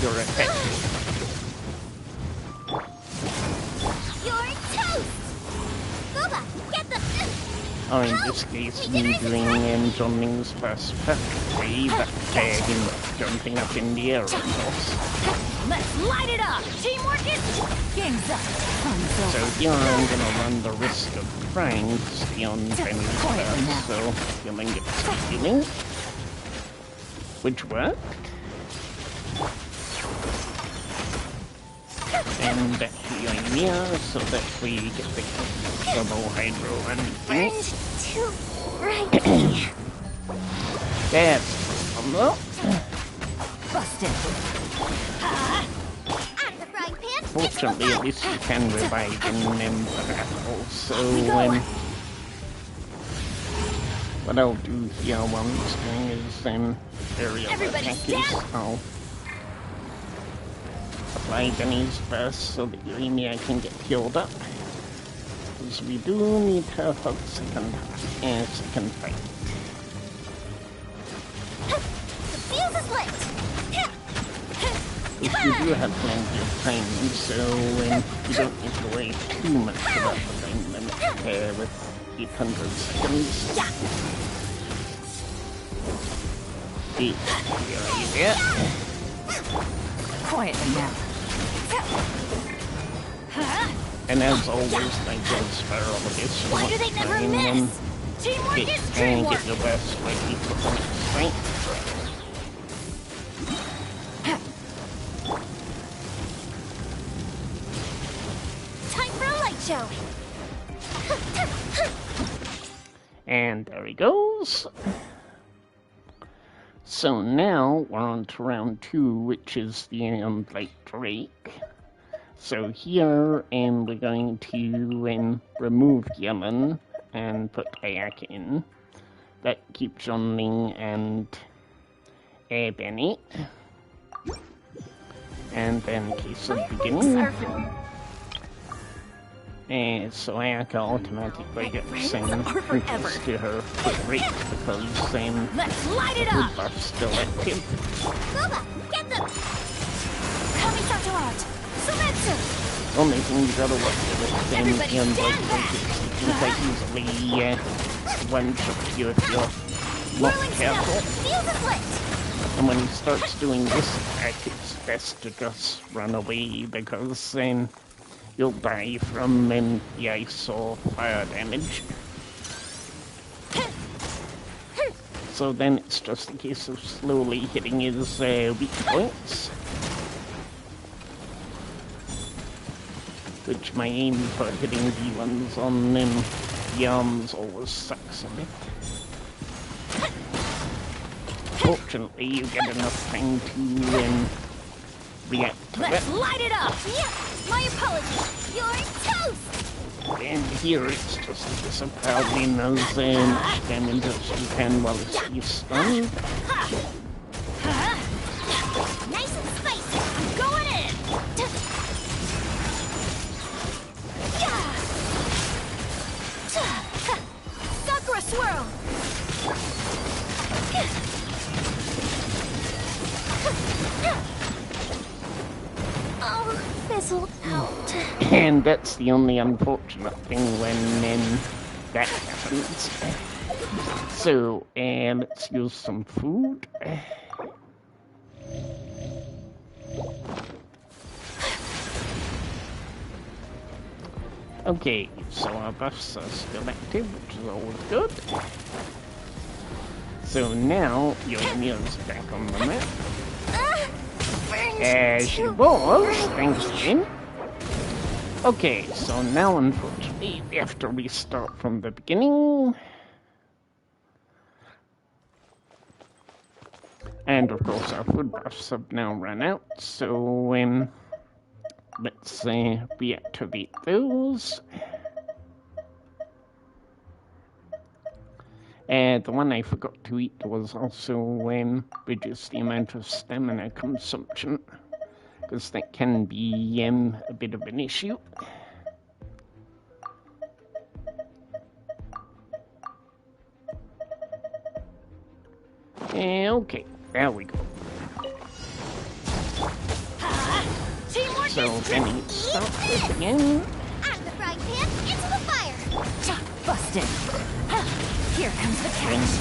your attack. You're toast! Boba, get them! Or in this case, me doing Zhongling's first perfectly, but him jumping up in the air, of course. Let's light it up! Teamwork is... Game's up. So here I'm going to run the risk of trying to stay on Benny's first, so Yellen gets healing, which worked. And back to Yoimiya, so that we get the double hydro and Burned too brightly. That's a look. Busted. At the frying pan. Fortunately, at least you can revive in battle, so what I'll do here while he's doing his aerial attack is I'll apply Benny's burst so that Euremia can get healed up. Because we do need her for the second fight. The fuse is lit! Which we do have plenty of time, so you don't need to worry too much about the time limit with 800 seconds. Here you go. Quietly now. And as always, thank goes for all of this. Why do they never miss? Teamwork is teamwork! Get your best ready for the next fight. Time for a light show! And there he goes. So now we're on to round 2, which is the Light Drake. So here we're going to remove Yellen and put Ayak in. That keeps Zhongling and Benny. And then case of beginning. So Ayaka automatically gets increased to her foot rate because let's light it food up! buff's still active. Boba, get them! Kami-sato out! Sumetsu! Only thing you gotta watch with Everybody him stand back! is he can quite easily one-shot you if you're not Whirling careful. snow! Fuse is lit! And when he starts doing this attack, it's best to just run away because you'll die from the ice or fire damage. So then it's just a case of slowly hitting his weak points. Which my aim for hitting the ones on the arms always sucks a bit. Fortunately, you get enough time to react to Let's it. light it up! Yeah, my apologies! You're toast! And here it's just a case of powering as much damage as you can while he's stunned. Nice and spicy! I'm going in! Sakura swirl! Oh, fizzled out. And that's the only unfortunate thing when that happens. So, let's use some food. Okay, so our buffs are still active, which is always good. So now, Euremia's back on the map. As she was, thanks to him. Okay, so now unfortunately we have to restart from the beginning. And of course our food buffs have now run out, so let's reactivate those. The one I forgot to eat was also reduce the amount of stamina consumption, because that can be a bit of an issue. Okay, there we go. So Benny, stop this again. Out of the frying pan, into the fire! Busted! Here comes the catch!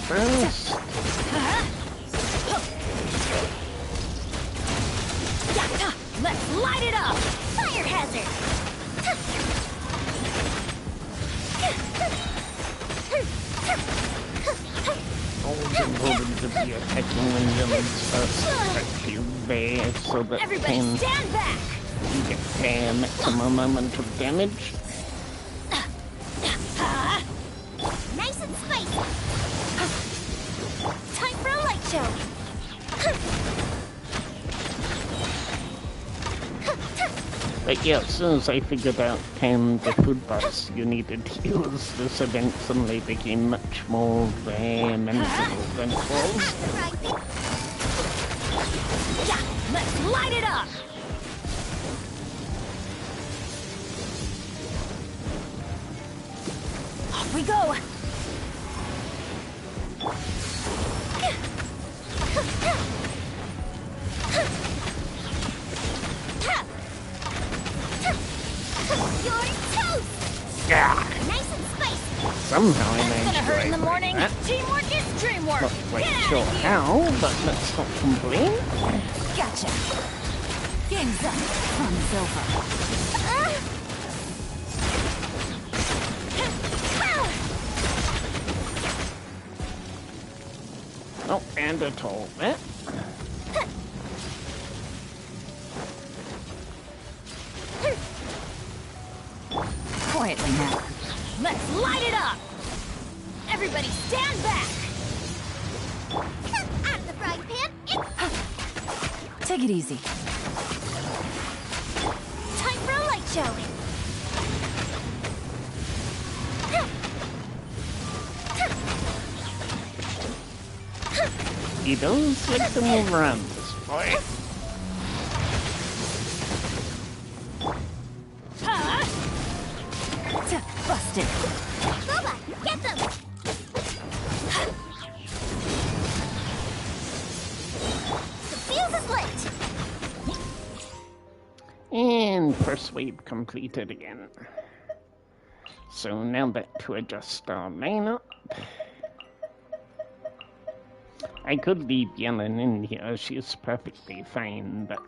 First. Let's light it up! Fire hazard! Always important to be attacking when villains first attack you there, so that Everybody stand back! you get maximum amount of damage. Nice and spicy! Time for a light show! But yeah, as soon as I figured out the food bus you needed to use, this event suddenly became much more mental than it was. Yeah, let's light it up! Off we go! You're toast! Yeah. Nice and spicy! Somehow I managed Gonna to hurt in the write morning. that. Teamwork is dreamwork! Not quite Get sure out of here. how, but let's not complain. Gotcha! Game's up. Fun's over. Oh, and a toll bit. Quietly now. Let's light it up! Everybody stand back! Out of the frying pan, take it easy. Time for a light show! He does like to move around, this boy. Busted! Robot, get them! The fuse is lit! And first wave completed again. So now back to adjust our lineup. I could leave Yellen in here, she's perfectly fine, but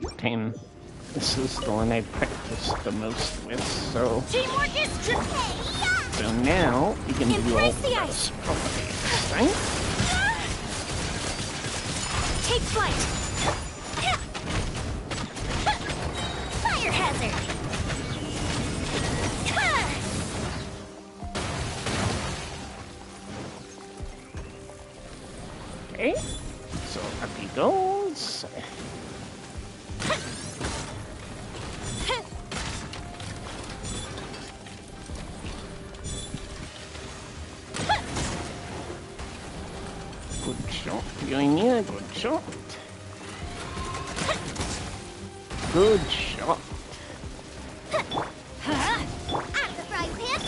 this is the one I practiced the most with, so... Teamwork is true! So now, we can do all Embrace the this ice. properly, right? Take flight! Fire hazard! Okay, so up he goes. Good shot, Pioneer, good shot. Good shot. Out of the frying pan!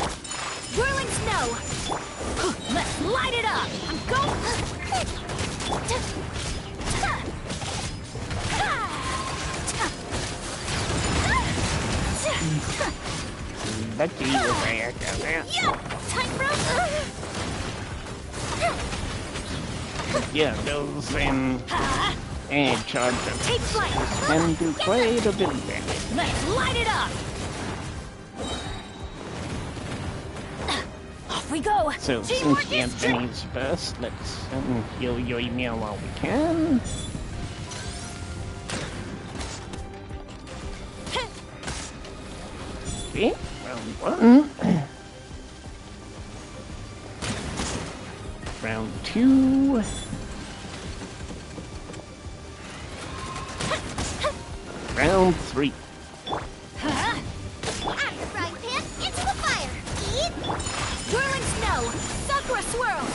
Whirling snow! Let's light it up! I'm going... Lucky you were there, there. Yeah! Time for Yeah, those charge Take flight! can do quite a bit of damage. Let's light it up! Off we go! So Teamwork since we have is true! Benny's first, let's heal your email while we can. Okay, round one. Round two. Round three. Out of the frying pan, into the fire! Eat! Whirling snow! Sakura swirl!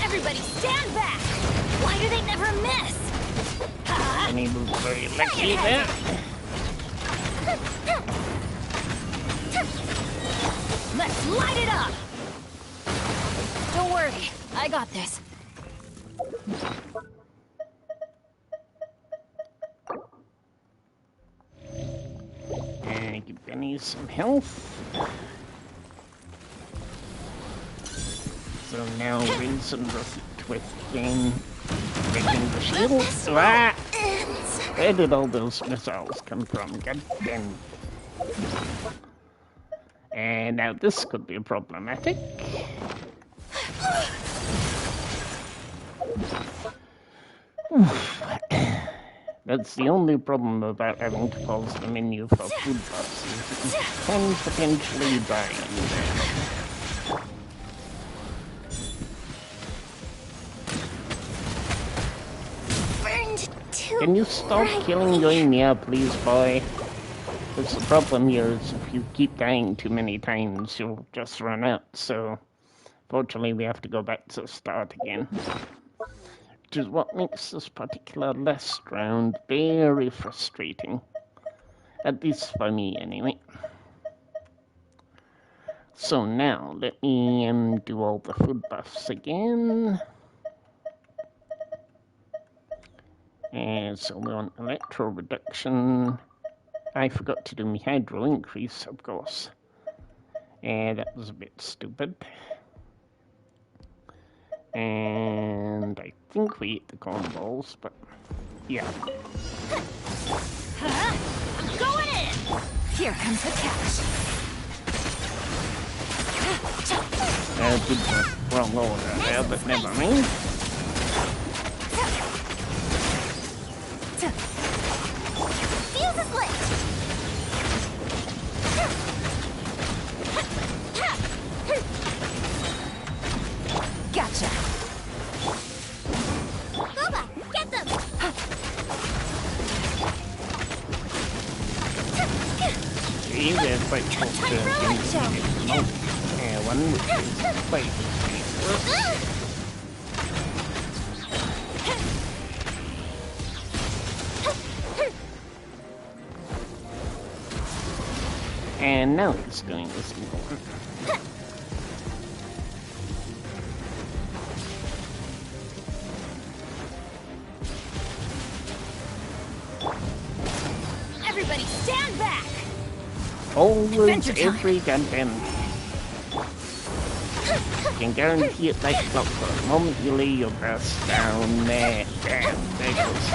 Everybody stand back! Why do they never miss? Benny was very lucky there. Let's light it up! Don't worry, I got this. And give Benny some health. So now rinse and repeat with breaking the shield. Ah! Where did all those missiles come from? God damn. And now this could be problematic. That's the only problem about having to pause the menu for food boxes. You can potentially die in there. Can you stop killing Yoimiya, please, boy? Because the problem here is if you keep dying too many times, you'll just run out. So, fortunately, we have to go back to the start again. Which is what makes this particular last round very frustrating. At least for me, anyway. So now, let me do all the food buffs again. And so we want electro reduction. I forgot to do my hydro increase, of course. And that was a bit stupid. And I think we ate the corn balls, but yeah. I'm going in! Here comes the catch. I did the wrong order there, but never mind. Fuse is lit! Gotcha! Boba, get them! See, they're quite close to getting one which is quite dangerous. And now it's doing this important. Everybody stand back! Always every goddamn can guarantee it like clockwork. The moment you lay your breast down there, there goes.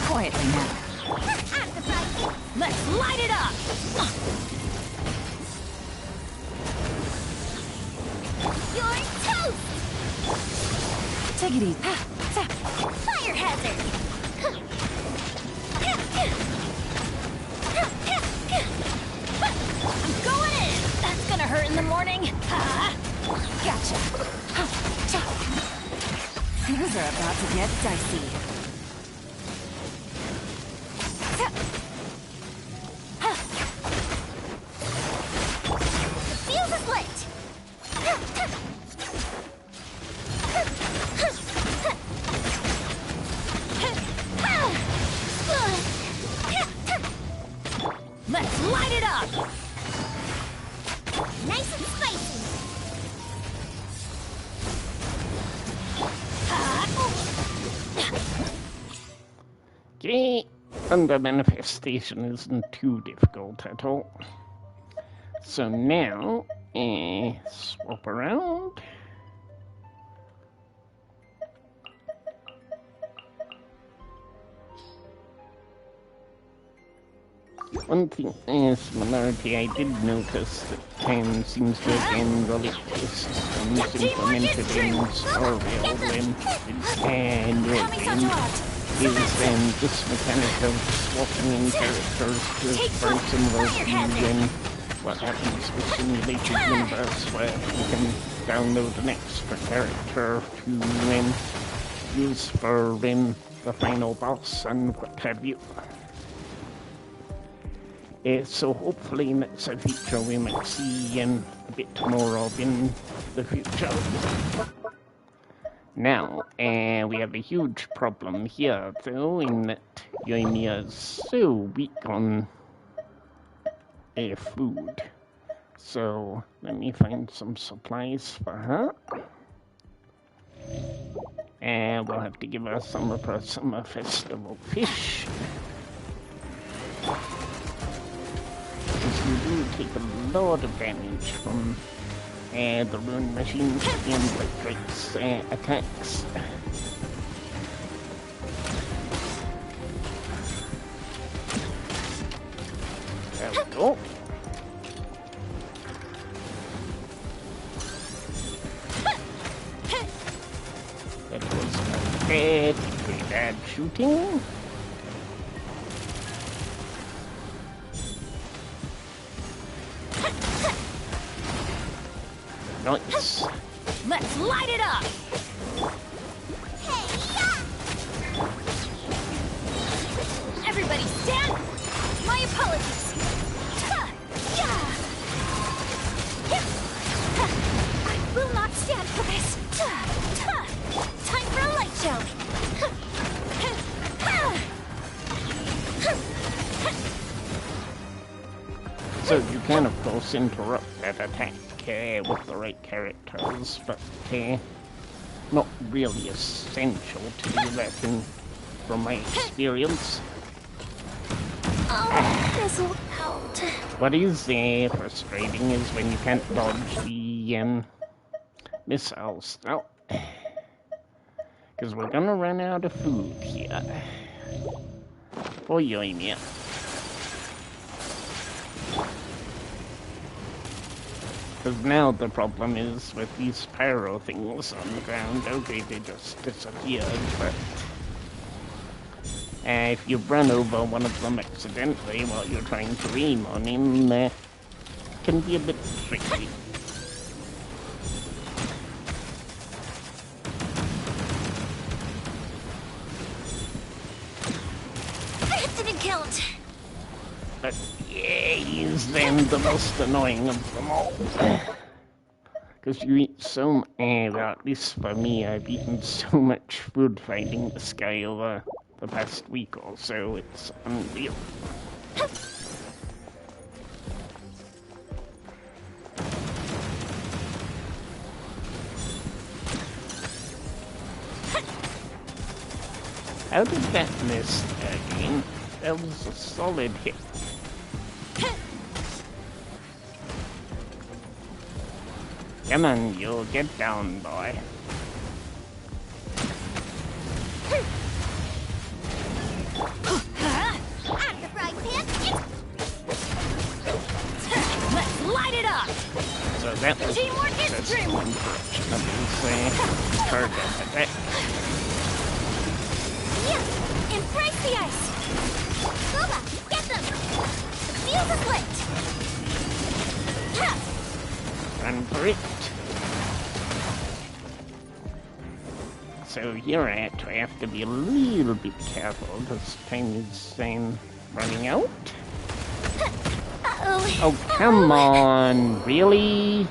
Quietly now. Let's light it up! You're toast! Take it easy. Fire hazard! I'm going in! That's gonna hurt in the morning. Gotcha. Things are about to get dicey. The fuse is lit! Let's light it up! Nice and spicy! Okay, under manifestation isn't too difficult at all. So now, swap around. One thing, similarity, I did notice that time seems to again relate to systems implemented in Star Rail and is this mechanic of swapping in characters is very similar to what happens with Simulated Universe, where you can download an extra character to use for the final boss and what have you. So hopefully that's a feature we might see a bit more of in the future. Now, we have a huge problem here, though, in that Yoimiya is so weak on food. So, let me find some supplies for her. And we'll have to give her some of her summer festival fish. Because you do take a lot of damage from the rune machines and Black Drake's attacks. There we go. That was very bad shooting. Nice. Let's light it up! Everybody stand! My apologies! I will not stand for this! Time for a light show! So you can, of course, interrupt that attack with the right characters, but not really essential to do that from my experience. Oh, this'll out. What is frustrating is when you can't dodge the missiles. Oh, because we're gonna run out of food here. For Yoimia. Because now the problem is with these pyro things on the ground. Okay, they just disappeared, but if you run over one of them accidentally while you're trying to aim on him, it can be a bit tricky. That didn't count. But yeah, he's then the most annoying of them all. Because you eat so well, at least for me, I've eaten so much food fighting this guy over the past week or so, it's unreal. How did that miss again? That was a solid hit. Come on, you'll get down, boy. At the frying pan, let's light it up! So that was Teamwork is just dreamwork. one direction of his target attack. Yeah, embrace the ice! Boba, get them! The fuse is lit! Run for it. So here I have to be a little bit careful because time is running out. Oh, come on, really?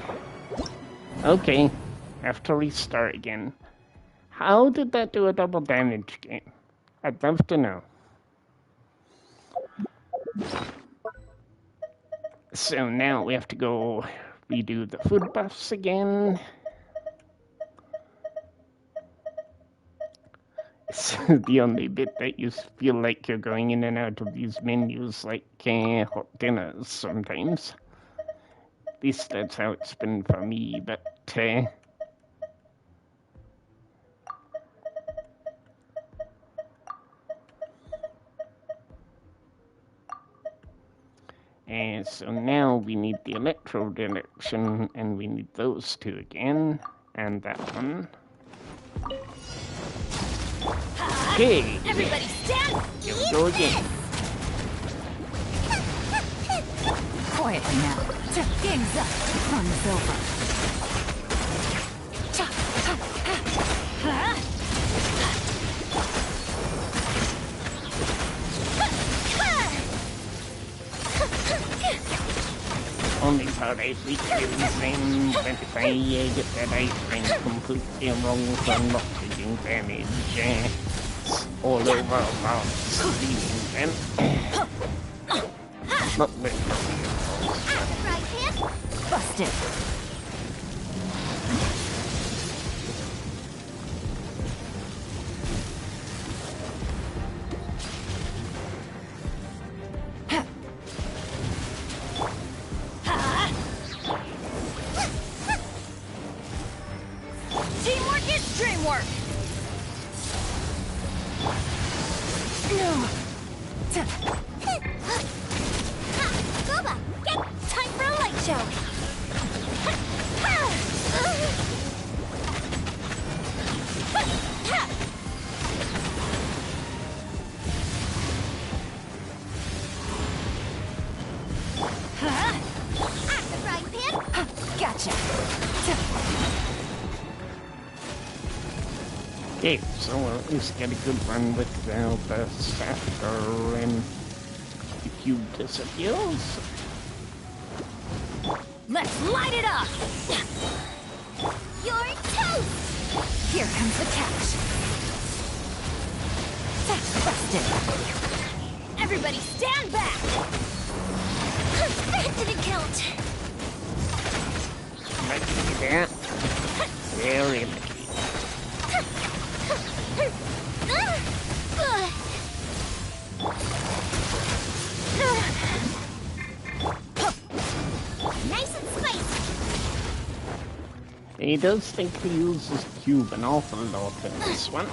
Okay, have to restart again. How did that do a double damage game? I'd love to know. So now we have to go redo the food buffs again. It's the only bit that you feel like you're going in and out of these menus like hot dinners sometimes. At least that's how it's been for me, but and so now we need the electro direction, and we need those two again, and that one. Okay. Everybody stand! Here we go again. Quiet now. Game's up. Fun is over. Only part I think is then when if I get that ice ring completely wrong for not taking damage. All over about leaving them. Not literally, of course. Busted. Teamwork is dreamwork! Boba, get time for a light show! At the frying pan! Gotcha. Okay, so we'll at least get a good run with the staff after the cube disappears. Let's light it up! You're toast! Here comes the catch. That's busted. Everybody stand back! That didn't count. Lucky that. Very lucky. Nice and spicy. He does think he uses cube an awful lot in this one.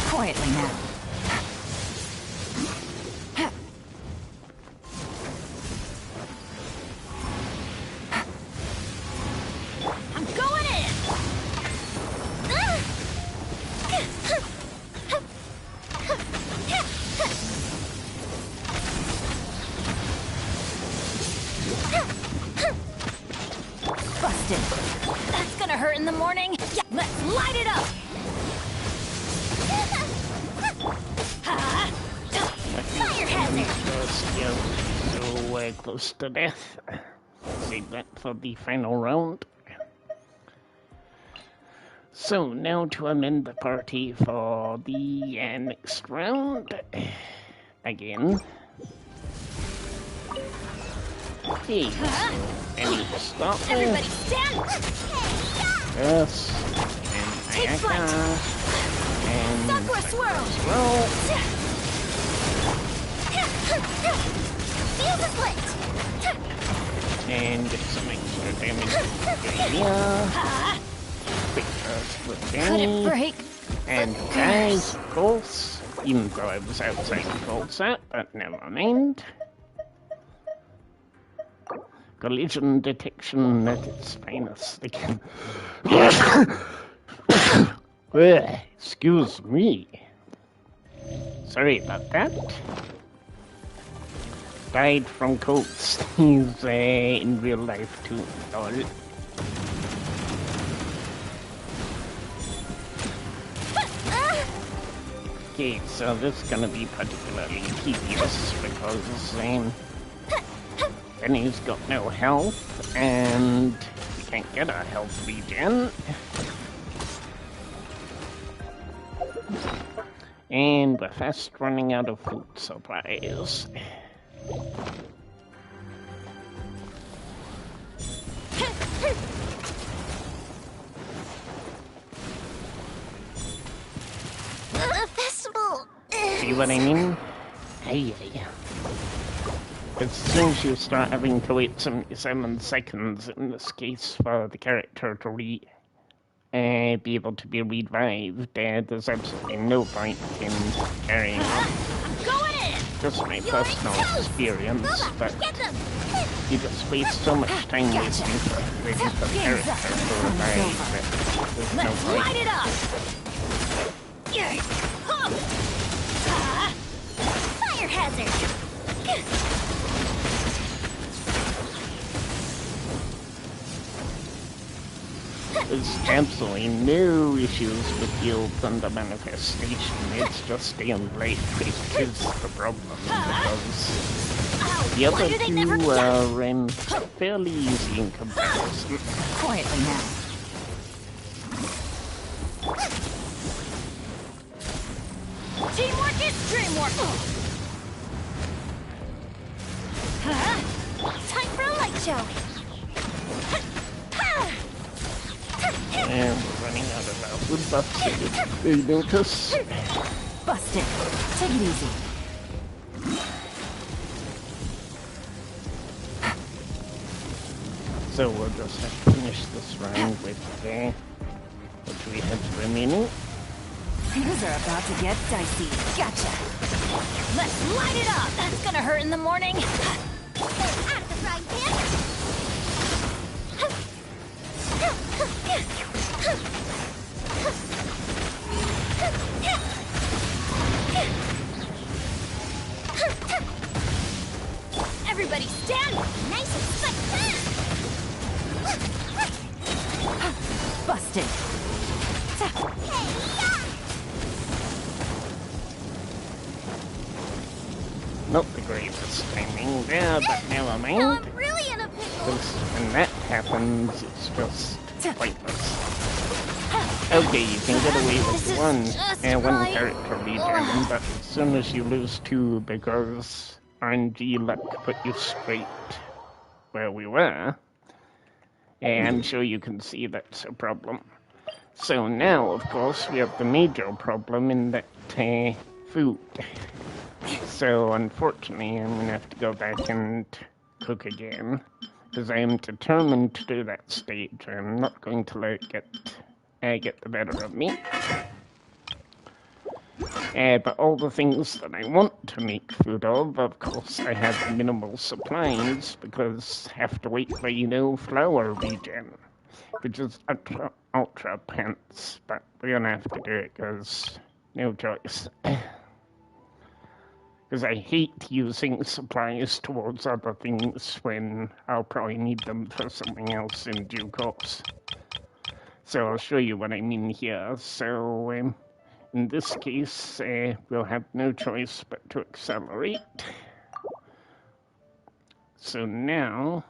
Quietly now. I'm going in! Busted. That's gonna hurt in the morning. Yeah, Let's light it up! fire hazard! Just get so close to death. Save that for the final round. So now to amend the party for the next round. Again. Okay, so any stop Everybody there. stand! Yes. Take And flight. Ayaka. And Sakura swirl! Swirl. Feel the split! And get some extra damage here. Quick split Could it damage. break? And guys, of course, even though I was outside the goal set, but never mind. Collision detection at its finest again. Excuse me. Sorry about that. Died from cold sneeze in real life too. Lol. Okay, so this is gonna be particularly tedious because Benny's got no health and we can't get a health regen. And we're fast running out of food supplies. Festival! See what I mean? Hey. As soon as you start having to wait 77 seconds, in this case, for the character to be able to be revived, there's absolutely no point in carrying on. I'm going in! Just my personal experience, but Get them! you just waste so much time waiting for the character to revive that there's no Let's point. light it up! Fire hazard! There's absolutely no issues with yield under manifestation. It's just staying late which is the problem, because the Why other do they never two get are fairly easy in comparison. Quietly now. Teamwork is dreamwork! Time for a light show! And we're running out of our food buffs, if they notice. Busted. Take it easy. So we'll just have to finish this round with what we have remaining. Things are about to get dicey. Gotcha. Let's light it up! That's gonna hurt in the morning! Out of the frying pan! Everybody stand nice and split. Busted. Not the greatest timing there, but never Now mind. I'm really in a pickle. Because when that happens, it's just pointless. Okay, you can get away with This is one just one right. character regen, but as soon as you lose two because RNG luck put you straight where we were, I'm sure you can see that's a problem. So now, of course, we have the major problem in that food. So unfortunately, I'm going to have to go back and cook again, because I am determined to do that stage. I'm not going to let it get the better of me. But all the things that I want to make food of course, I have minimal supplies, because I have to wait for, flour regen, which is ultra pants, but we're going to have to do it, because no choice. Because I hate using supplies towards other things when I'll probably need them for something else in due course. So I'll show you what I mean here. So in this case, we'll have no choice but to accelerate. So now,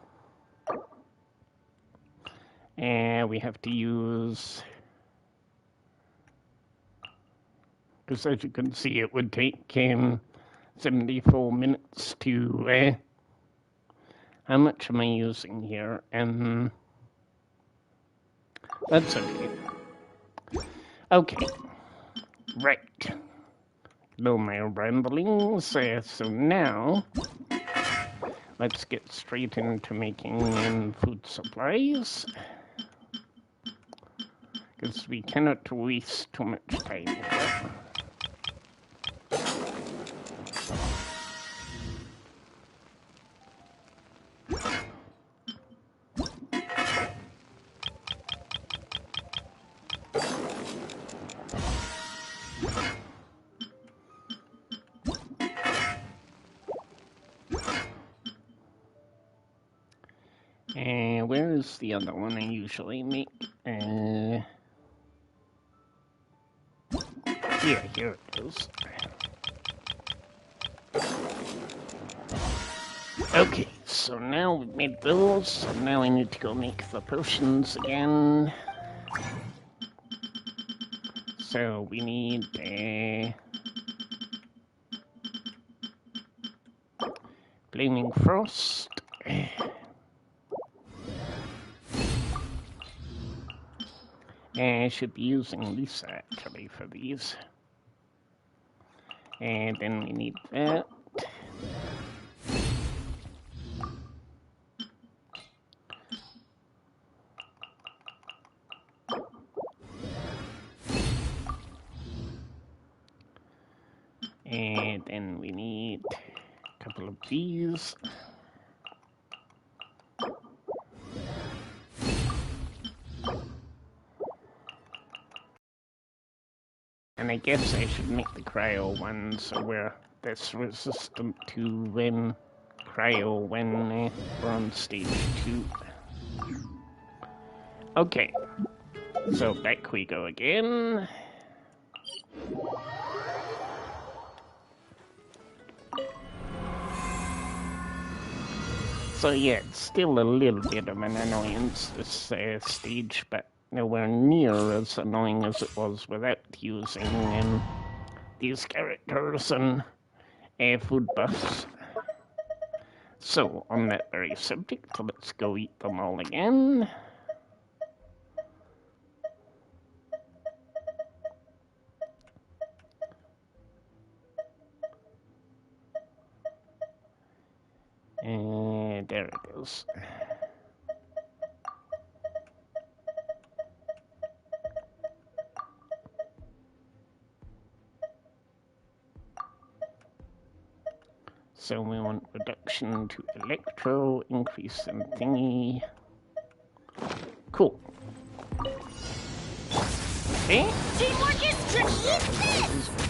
we have to use, because as you can see, it would take 74 minutes to, how much am I using here? That's okay. Okay, right. No more ramblings. So now, let's get straight into making food supplies, because we cannot waste too much time here. Where is the other one I usually make? Yeah, here it is. Okay, so now we've made those, so now I need to go make the potions again. So we need Flaming Frost. I should be using Lisa actually for these. And then we need that. And then we need a couple of these. And I guess I should make the cryo one so we're less resistant to cryo when we're on stage 2. Okay, so back we go again. So yeah, it's still a little bit of an annoyance, this stage, but nowhere near as annoying as it was without using these characters and food buffs. So, on that very subject, let's go eat them all again. And there it goes. So we want reduction to electro, increase in thingy. Cool. Okay. Teamwork is tricky.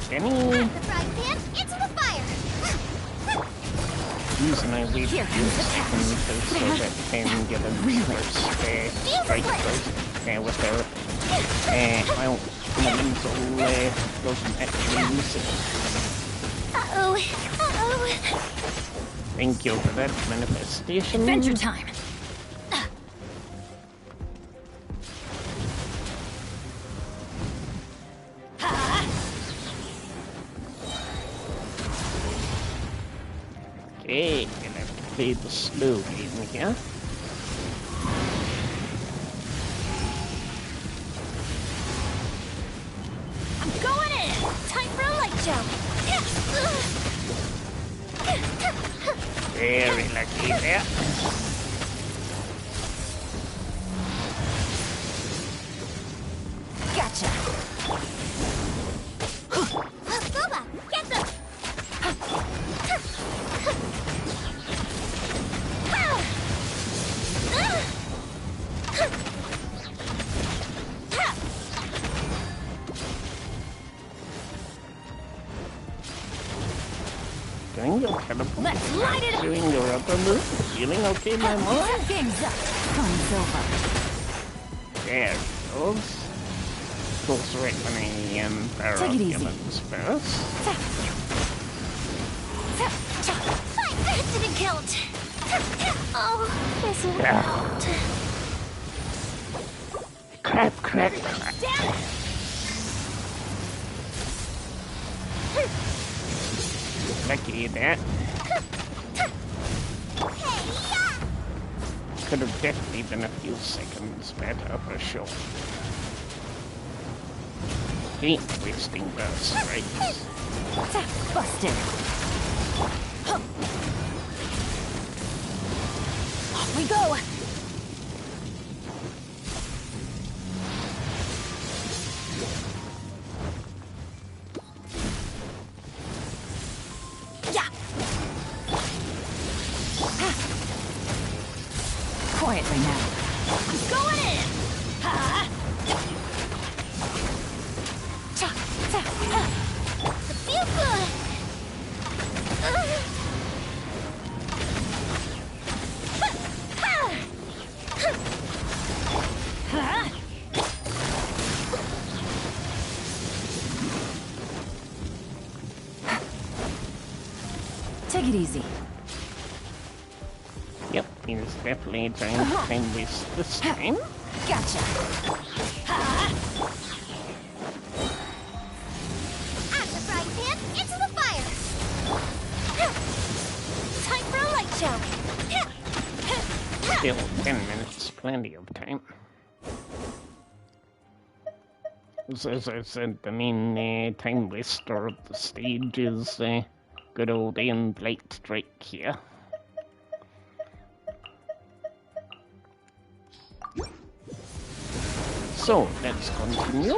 Jenny. Add the frying pan into the fire. reason I wait Here a comes the second is so that I can get a first strike with her. Well, elemental doesn't actually use it. Uh-oh. Uh-oh. Thank you for that manifestation. Adventure time. Okay, gonna have to play the slow game here. I'm going in. Time for a light show. Very lucky there. Gotcha. Boba, get them. Doing your teleport. Let's light it up. Doing your upper move. Feeling okay, my boy? Game's up. Fun's over. There it goes. Goes right when I power Take up it easy. humans first. Fine, didn't count. Oh, this is Yeah. out. Crap. Damn it. Lucky that. Hey, yeah. Could have definitely been a few seconds better for sure. Ain't wasting burst strikes. Busted. Off we go. Yeah. Quietly now. I'm going in. Ha. It feels good. Take it easy. Yep, he's definitely trying to time waste this time. Gotcha. Out of the frying pan, into the fire. Time for a light show. Still 10 minutes, plenty of time. As I said, the main time waster of the stage is good old end light strike here. So, let's continue.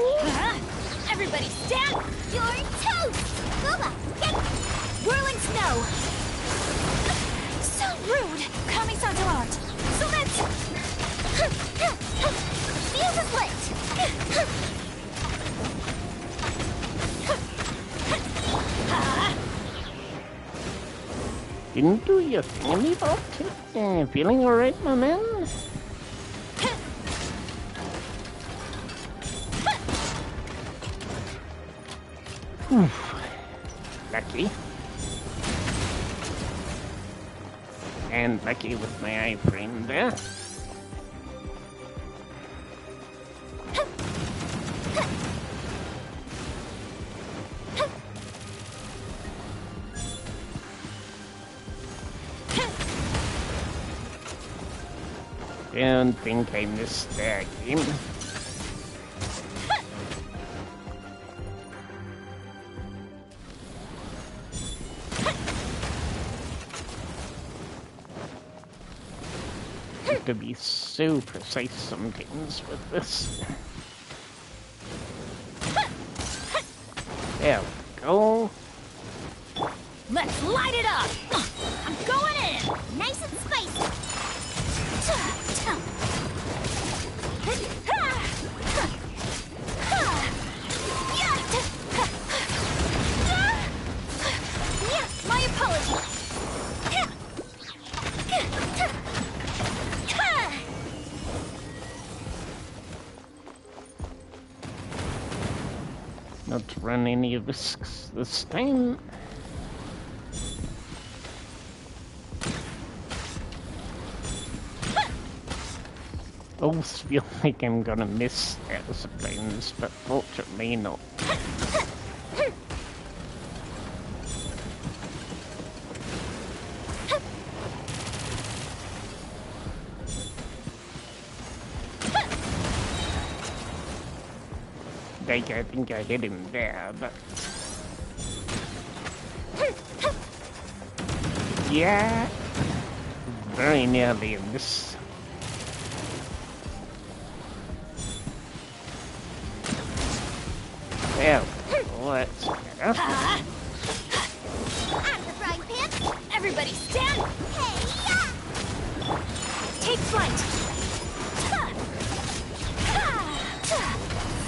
Everybody stand. You're toast. Boba, get whirling snow. So rude. Coming Santo art. So let's. Fuse is lit. Didn't do your thing, Bot? Feeling alright, my man? Lucky. And lucky with my iframe there. Don't think I missed that game. Have to be so precise sometimes with this. There we go. Let's light it up. I'm going in. Nice and spicy. My apologies. Not to run any risks this time. Both feel like I'm gonna miss airplanes, but fortunately not. I think I hit him there, but... Yeah, very nearly in this. Well, that's better. Out of the frying pan! Everybody stand! Hey, yeah! Take flight!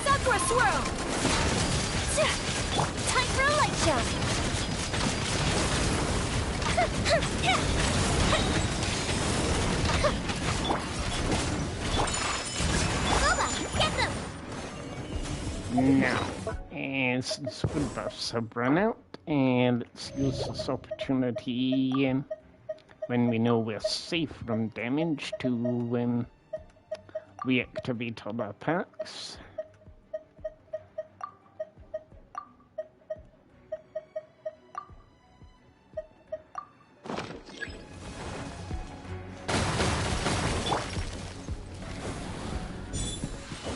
Sakura swirl! Time for a light show! Boba, get them! Now, and since food buffs have run out, and let's use this opportunity when we know we're safe from damage to reactivate all our packs.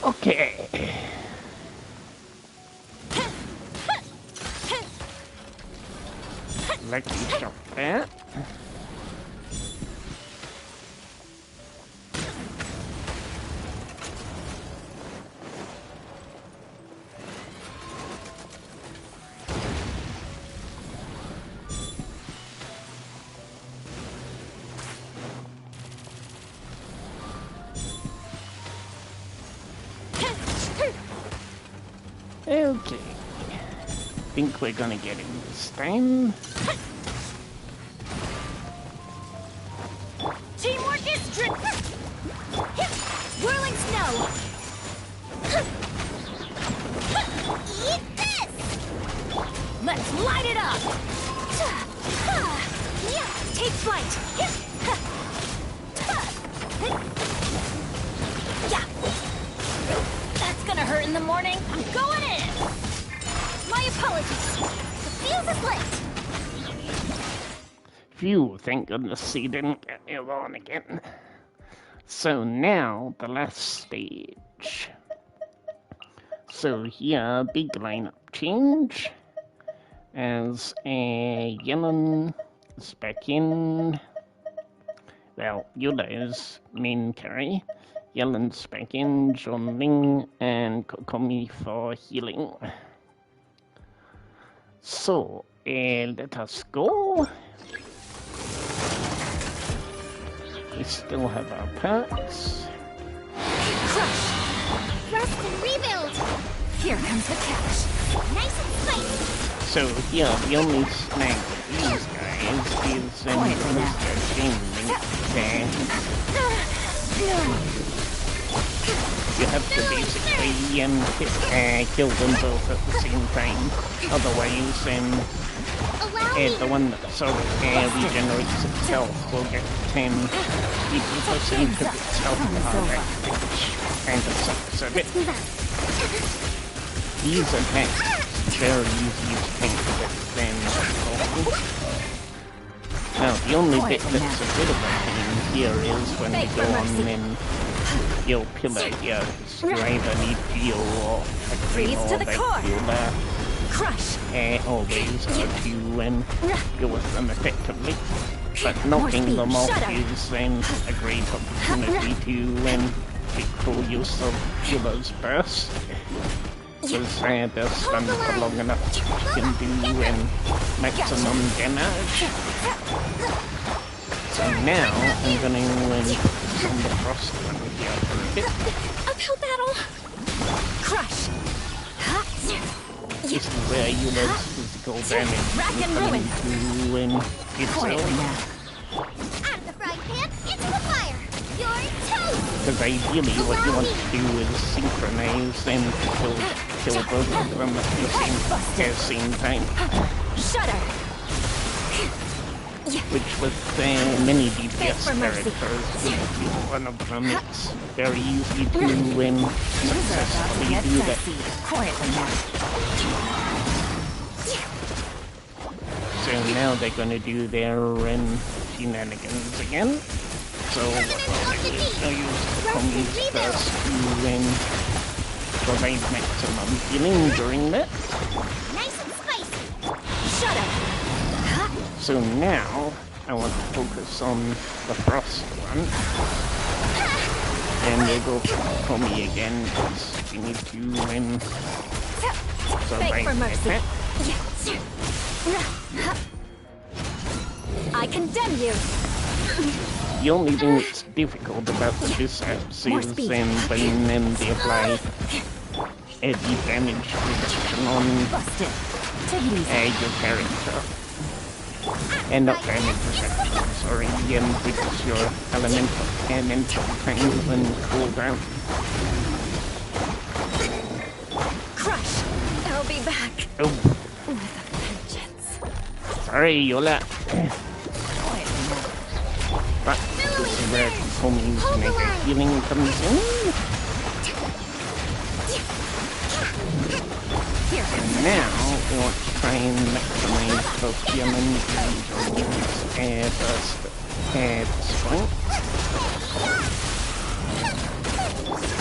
Okay. Lucky shot that. Okay. Think we're gonna get him this time. Teamwork is whirling snow! Eat this! Let's light it up! Take flight! That's gonna hurt in the morning. I'm going in! My apologies. The field is late. Phew, thank goodness he didn't get ill on again. So now, the last stage. So here, big lineup change. As Yellen is back in. Well, Eula is main carry. Yellen's back in, Zhongling, and Kokomi for healing. So, let us go. We still have our packs. Crush! Rest and rebuild! Here comes the cash. Nice and spicy! So here, the only snag with these guys is Mr. Chain Link there. You have to basically kill them both at the same time. Otherwise, the one that sort of regenerates itself will get 10 50% of its health back, which kind of sucks a bit. These attacks very easy to tank with them. Now, the only bit that's a bit of a pain here is when we go on your pillar here. You either need Geo or a Green or Vecula. Crush! Always to go with them effectively. But knocking them off is a great opportunity to make full use of Eula's burst. Because they're stunned for long enough that you can do maximum damage. So now I'm going to focus on the frost one here for a bit. Uphill battle! Crush! This is where Eula's physical damage is coming to itself. Out of the frying pan, into the fire! You're toast! Because ideally what you want to do is synchronize them to kill kill both of them at the same time. Shudder. Which with many DPS characters, one of them, it's very easy to successfully do that. Quietly now. So now they're going to do their shenanigans again. So I'll use the commies first to provide maximum healing during that. Nice and spicy. Shut up. So now I want to focus on the frost one. And we'll go for Tommy again because we need to Beg for survive mercy. that. I condemn you. The only thing that's difficult about the disapps is when they apply heavy damage reduction on Busted. Take it easy. your character. And not damage reduction, sorry, reduce your elemental times and cooldown. Crush. I'll be back. Oh, With a vengeance. sorry, Eula. Quietly now. But this is where Tommy's mega healing comes in. Here. And now we want to try and maximize both healing and first strength.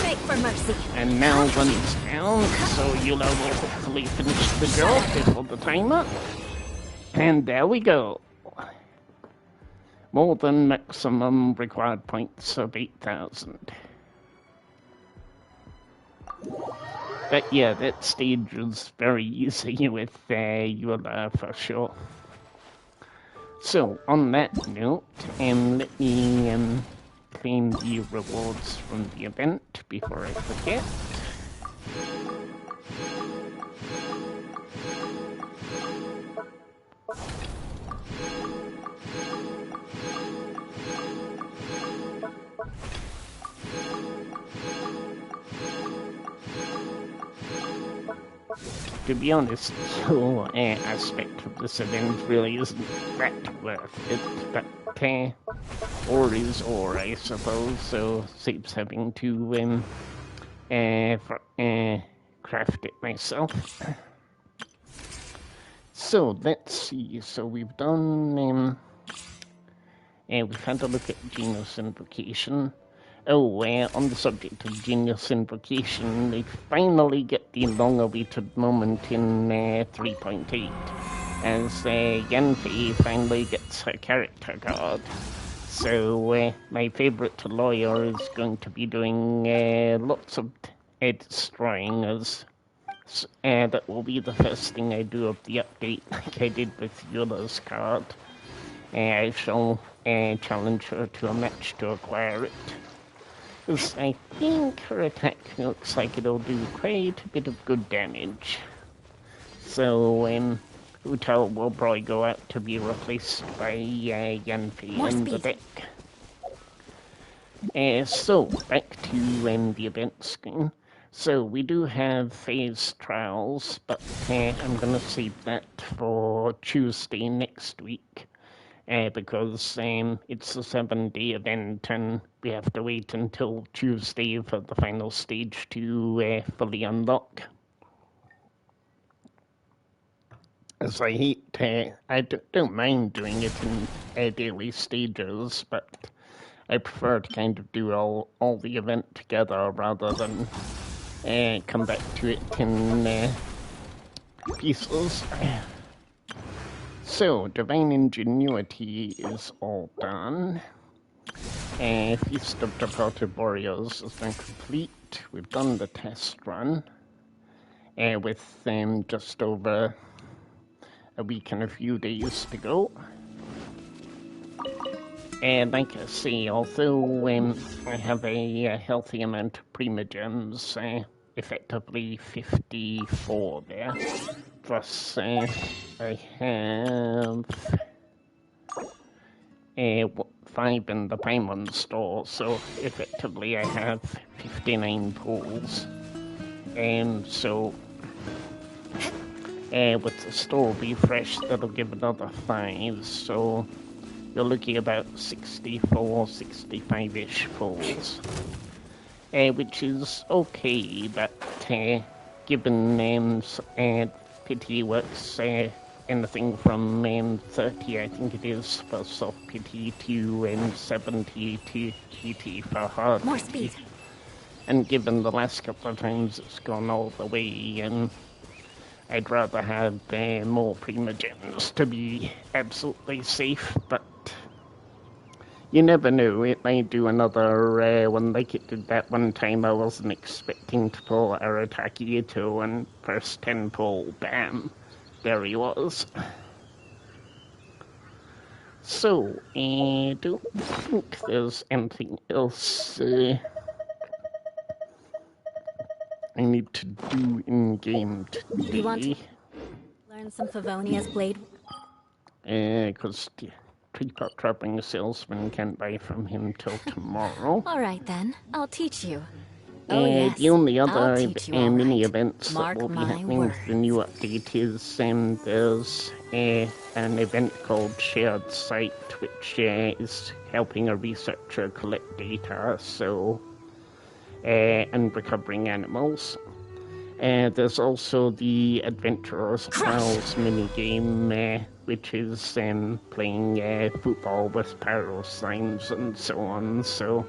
Beg for mercy. And now one's down, so Eula will hopefully finish the job before the timer. And there we go. More than maximum required points of 8,000. But yeah, that stage was very easy with Eula for sure. So, on that note, let me claim the rewards from the event before I forget. To be honest, the whole aspect of this event really isn't that worth it, but ore is ore, I suppose, so saves having to craft it myself. So let's see. So we've done. We've had a look at Genius Invocation. Oh, on the subject of Genius Invocation, they finally get the long-awaited moment in 3.8, as Yanfei finally gets her character card. So my favourite lawyer is going to be doing lots of destroying us. That will be the first thing I do of the update, like I did with Eula's card. I shall challenge her to a match to acquire it. Because I think her attack looks like it'll do quite a bit of good damage. So, Utal will probably go out to be replaced by Yanfei in the deck. So, back to the event screen. So, we do have phase trials, but I'm going to save that for Tuesday next week. Because it's a 7-day event and we have to wait until Tuesday for the final stage to fully unlock. As I hate, I don't mind doing it in daily stages, but I prefer to kind of do all the event together rather than come back to it in pieces. So, Divine Ingenuity is all done. Feast of Departed Warriors has been complete. We've done the test run with just over a week and a few days to go. And like I say, although I have a healthy amount of Primogems, effectively 54 there. Plus, I have 5 in the Paimon store, so effectively I have 59 pools. And so With the store refresh, that'll give another 5, so you're looking about 64, 65-ish falls. Which is okay, but given pity works anything from 30, I think it is, for soft pity to 70 to PT for hard More pity. speed. And given the last couple of times it's gone all the way, and I'd rather have more primogens to be absolutely safe, but you never know, it may do another one like it did that one time. I wasn't expecting to pull Arataki Ito, and first 10 pull, bam, there he was. So, I don't think there's anything else I need to do in-game today. You want to learn some Favonia's blade? Because Treetop Trapping Salesman can't buy from him till tomorrow. All right, then. I'll teach you. Oh, yes. The only I'll other teach you all mini right. events Mark that will be my happening with the new update is there's an event called Shared Site, which is helping a researcher collect data, and recovering animals. There's also the Adventurers Pals minigame, which is playing football with pyro signs and so on. So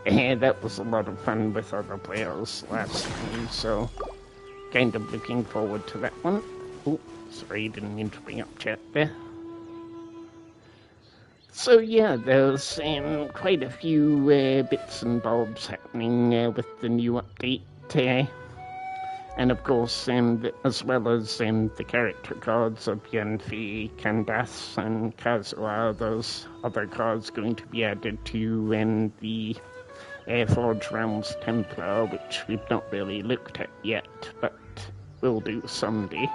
that was a lot of fun with other players last time, so kind of looking forward to that one. Oh, sorry, didn't mean to bring up chat there. So yeah, there's quite a few bits and bobs happening with the new update. And of course, as well as the character cards of Yanfi, Candace, and Kazuha, there's other cards going to be added to the Forge Realms Templar, which we've not really looked at yet, but we'll do someday.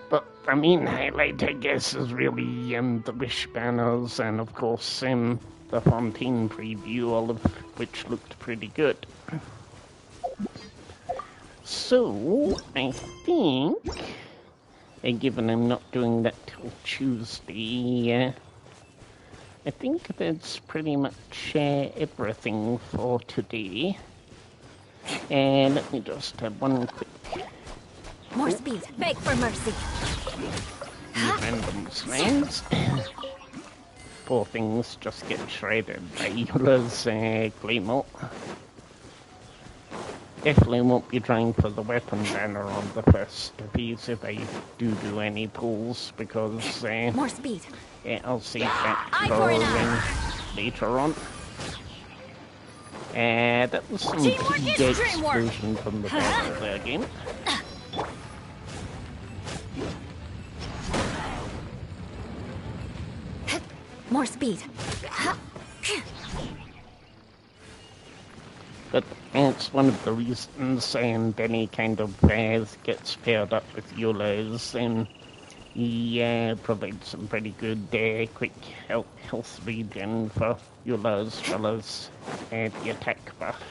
But the main highlight, I guess, is really the Wish banners, and of course the Fontaine preview, all of which looked pretty good. So, I think, given I'm not doing that till Tuesday, I think that's pretty much everything for today. And let me just have one quick... More speed. Beg for mercy. Random slimes. Poor things just get shredded by Eula's Claymore. Definitely won't be trying for the weapon banner on the first of these if I do any pulls, because More speed. I'll save that for later on. That was some big explosion from the battle there game. More speed. But it's one of the reasons Benny kind of gets paired up with Eula is he provides some pretty good quick health regen for Eula as well as the attack buff.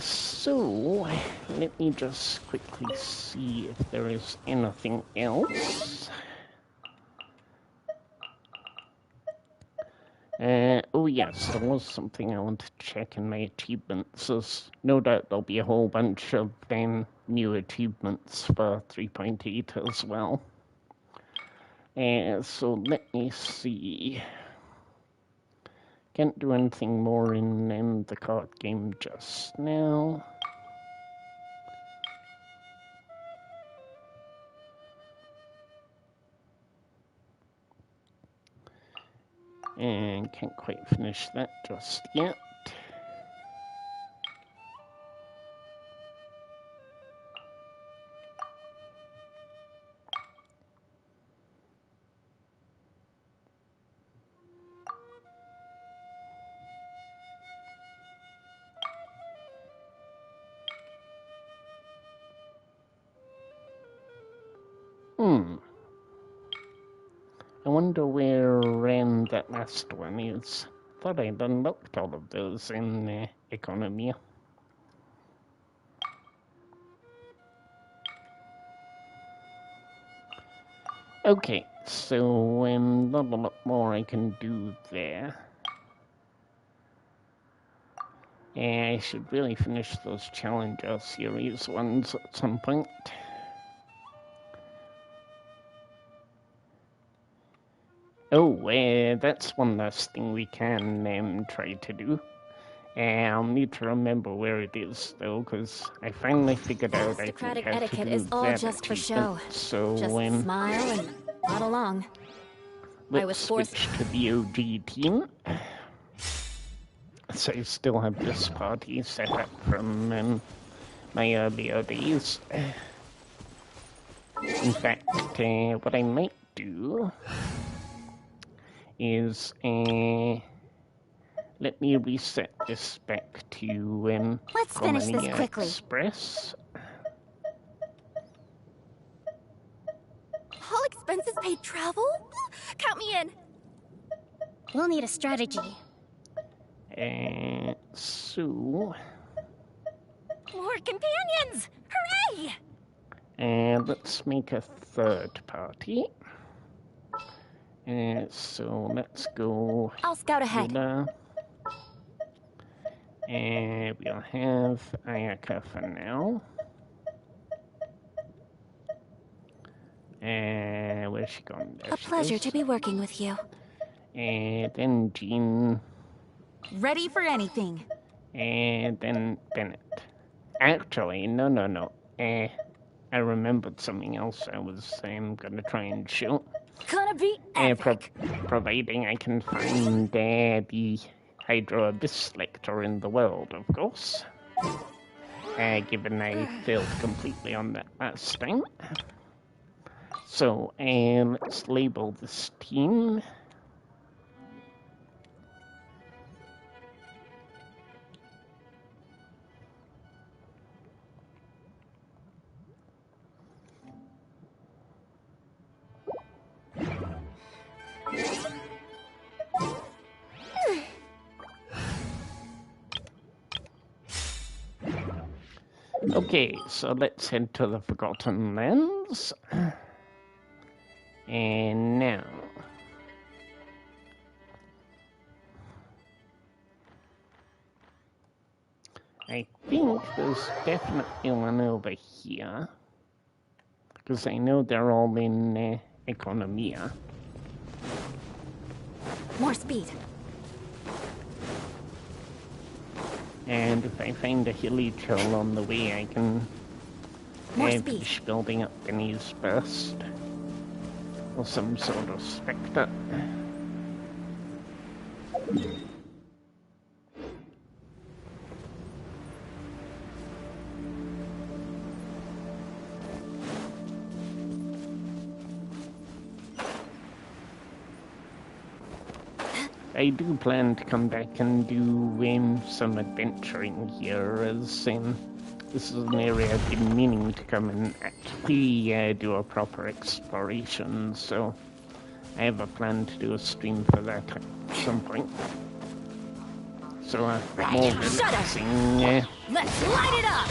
So, let me just quickly see if there is anything else. Oh yes, there was something I wanted to check in my achievements. There's no doubt there'll be a whole bunch of new achievements for 3.8 as well. So let me see. Can't do anything more in the card game just now. And can't quite finish that just yet. I wonder where that last one is. Thought I'd unlocked all of those in economy. Okay, so not a lot more I can do there. I should really finish those Challenger series ones at some point. Oh, that's one last thing we can try to do. I'll need to remember where it is, though, because I finally figured out I think Aristocratic how to etiquette do is all that just for show. achievement. So Just smile and nod along. I was let's forced. switch to the OG team. So I still have this party set up from my earlier days. In fact, what I might do is let me reset this back to Let's finish this Romania quickly. Express. All expenses paid travel? Count me in. We'll need a strategy. So More companions! Hooray! let's make a third party. So let's go. I'll scout ahead. Eula. We'll have Ayaka for now. Where's she gone? There A she pleasure is. to be working with you. Then Jean. Ready for anything. And then Bennett. Actually, no. I remembered something else I was gonna try and shoot. Gonna be epic. Providing I can find the Hydro Abyss Lector in the world, of course. Given I failed completely on that last time. So, let's label this team. Okay, so let's head to the Forgotten Lands. And now... I think there's definitely one over here. Because I know they're all in Economia. More speed. And if I find a hilly trail on the way, I can finish building up Benny's Burst. Or some sort of spectre. I do plan to come back and do some adventuring here, as this is an area I've been meaning to come and actually do a proper exploration, so I have a plan to do a stream for that at some point. So, more relaxing. Let's light it up!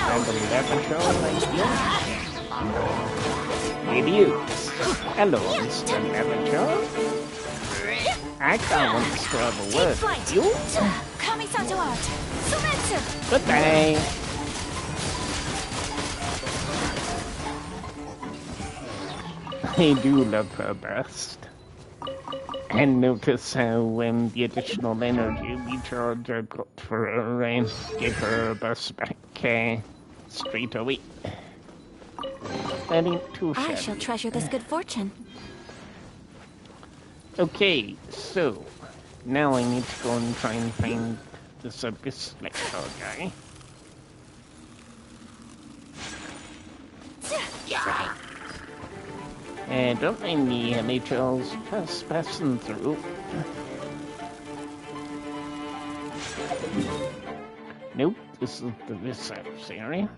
And a laboratory like you. It is. Hello, Mr. Laboratory. I can't want to have a word with you. Kamisato out. Sumetsu! Goodbye. I do love her burst. And notice how the additional energy recharge I got for her gave her a burst back straight away. That ain't too shabby. I shall treasure this good fortune. Okay, so now I need to go and try and find this Abyss Lector guy. Don't mind me, NHL's just passing through. Nope, this is the research area.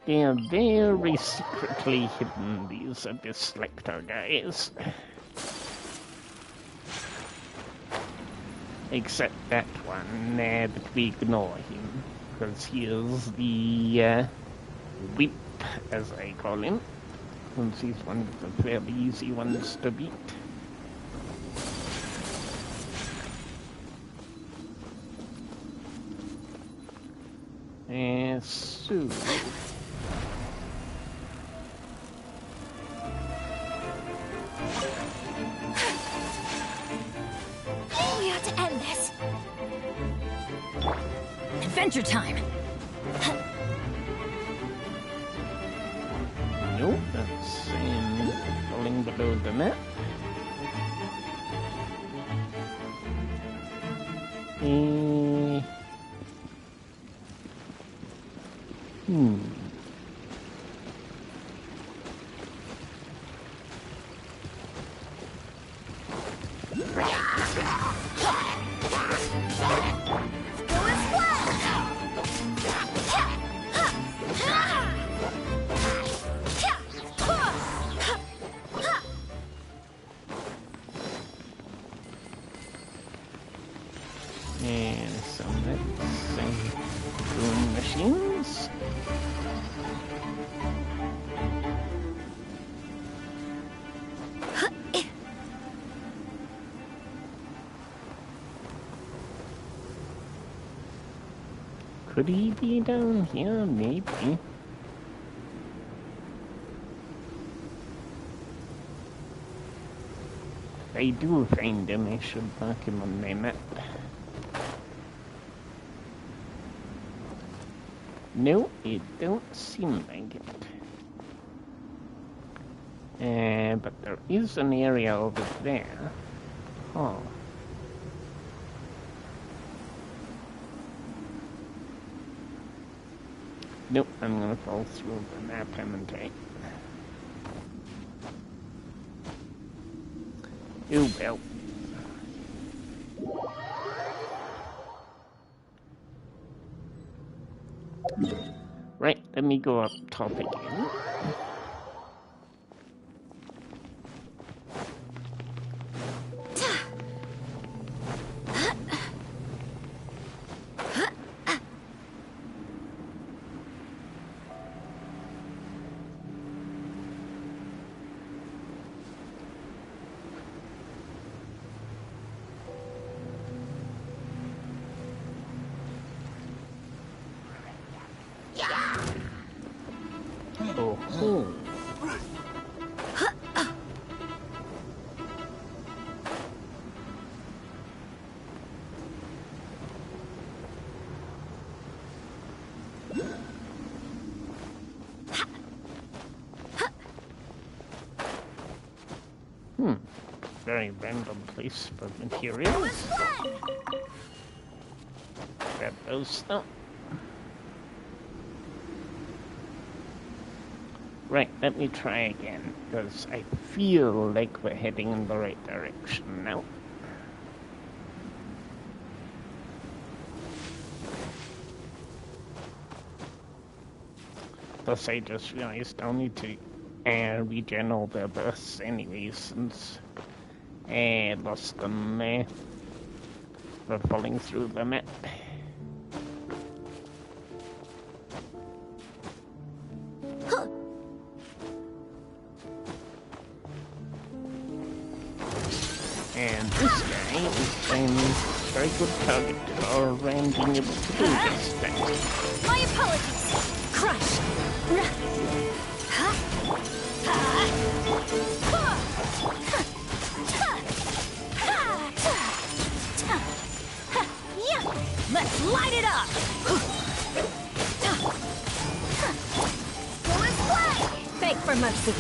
They are very secretly hidden, these Abyss Lector guys. Except that one, but we ignore him. because he is the whip, as I call him, since he's one of the fairly easy ones to beat. So... We have to end this. Adventure time! Nope, that's falling below the map. And some boom machines. Could he be down here? Maybe. If I do find him, I should mark him on my map. No, it don't seem like it. But there is an area over there. Oh. Nope, I'm gonna fall through the map, haven't I? Oh well. Right, let me go up top again. Oh. Very random place for materials. Grab those now. Right, let me try again, because I feel like we're heading in the right direction now. Plus, I just realized I'll need to regen all their bursts anyway, since I lost them for falling through the map. And this guy is a very good target for being able to do this thing. My apologies. Crush. Let's light it up! Go and play. Beg for mercy.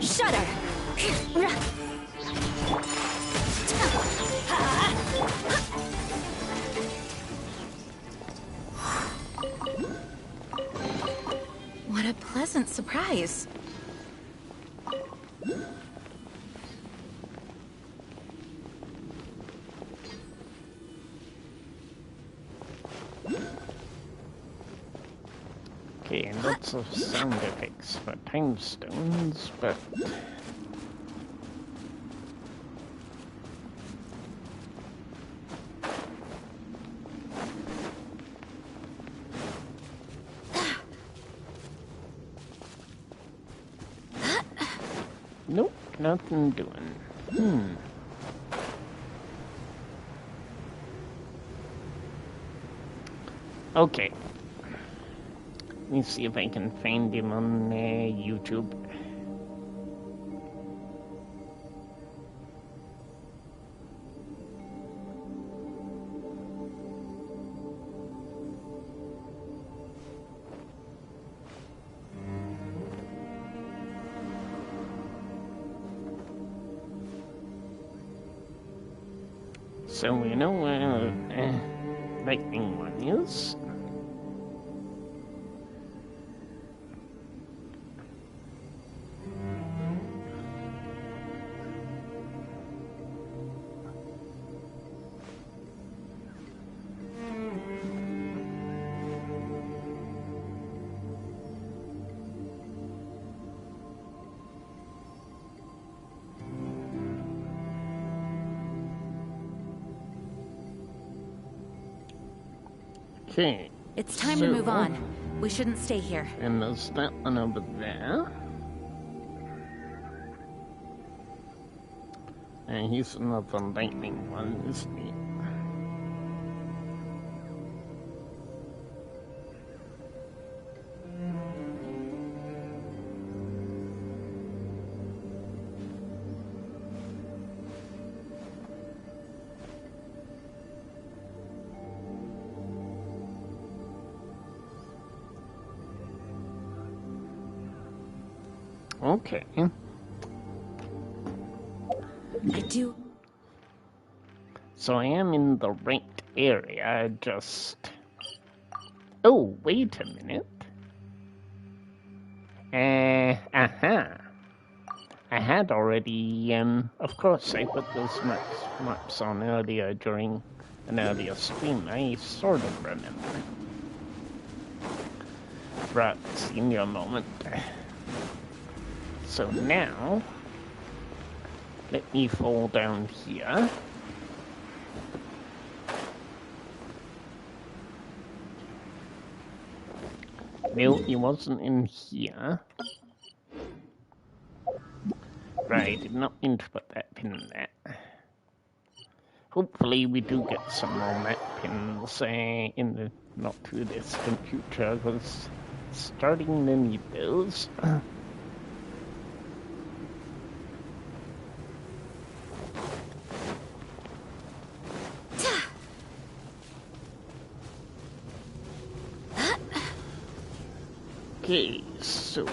Shudder! What a pleasant surprise. Okay, and lots of sound effects for time stones, but nothing doing. Okay. Let me see if I can find him on YouTube. So we know where lightning one is. Okay. It's time to move on. We shouldn't stay here. And there's that one over there. And he's another lightning one, isn't he? Okay. I do. So I am in the right area, just... Oh, wait a minute. I had already, of course, I put those maps on earlier during an earlier stream. I sort of remember. Right, senior moment. So now, let me fall down here. No, he wasn't in here. Right, did not mean to put that pin there. Hopefully we do get some more map pins in the not too distant future, because starting to need those. Okay, so...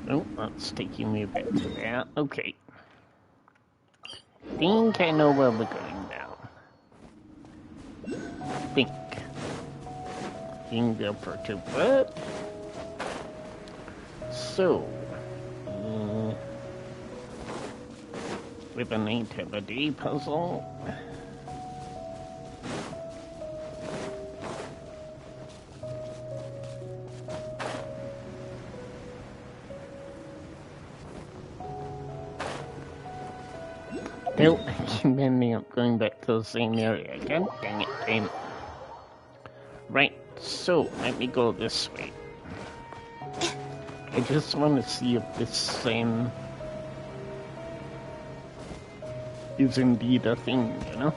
Oh, that's taking me back to there. Okay. Think I know where we're going now. Think. Finger for to word. So, with a nativity puzzle. Nope, I keep ending up going back to the same area again. Dang it, damn it. Right, so let me go this way. I just want to see if this same is indeed a thing, you know?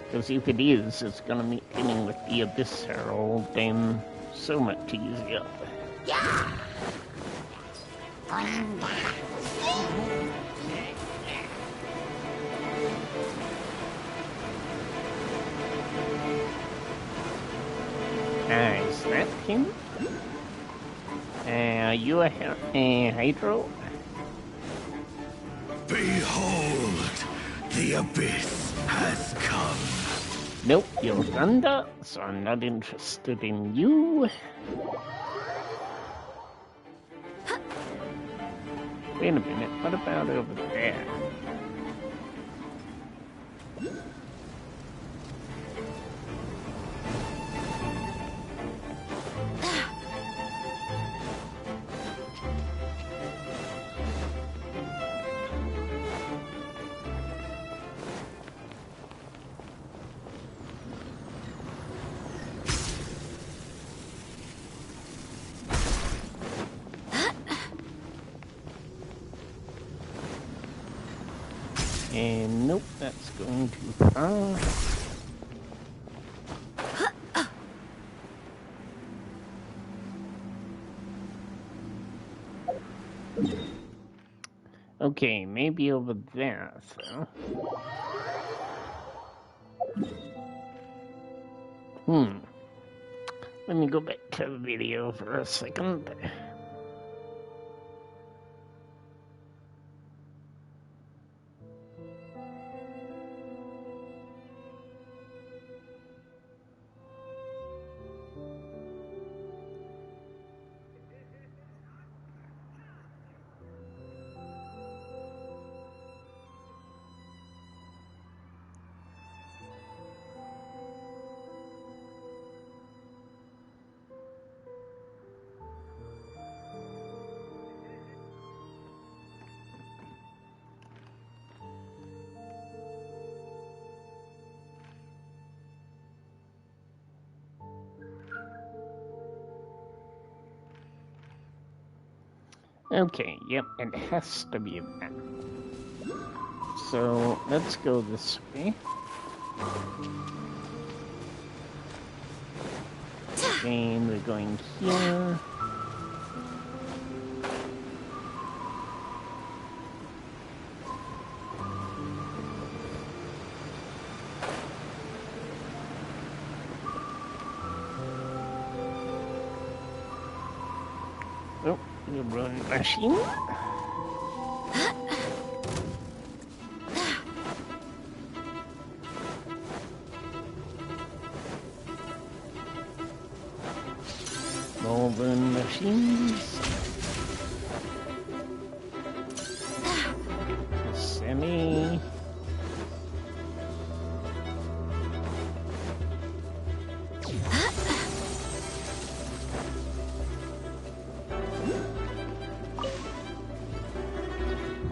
Because if it is, it's gonna make dealing with the Abyss Herald so much easier. Yeah! Is that him? Are you a Hydro? Behold, the Abyss has come. Nope, you're Thunder, so I'm not interested in you. Wait a minute, what about over there? And nope, that's going too far. Okay, maybe over there, so. Let me go back to the video for a second. Okay, yep, it has to be that. So let's go this way. And we're going here. Oh, you ruined the machine. More ruined machines. Semi.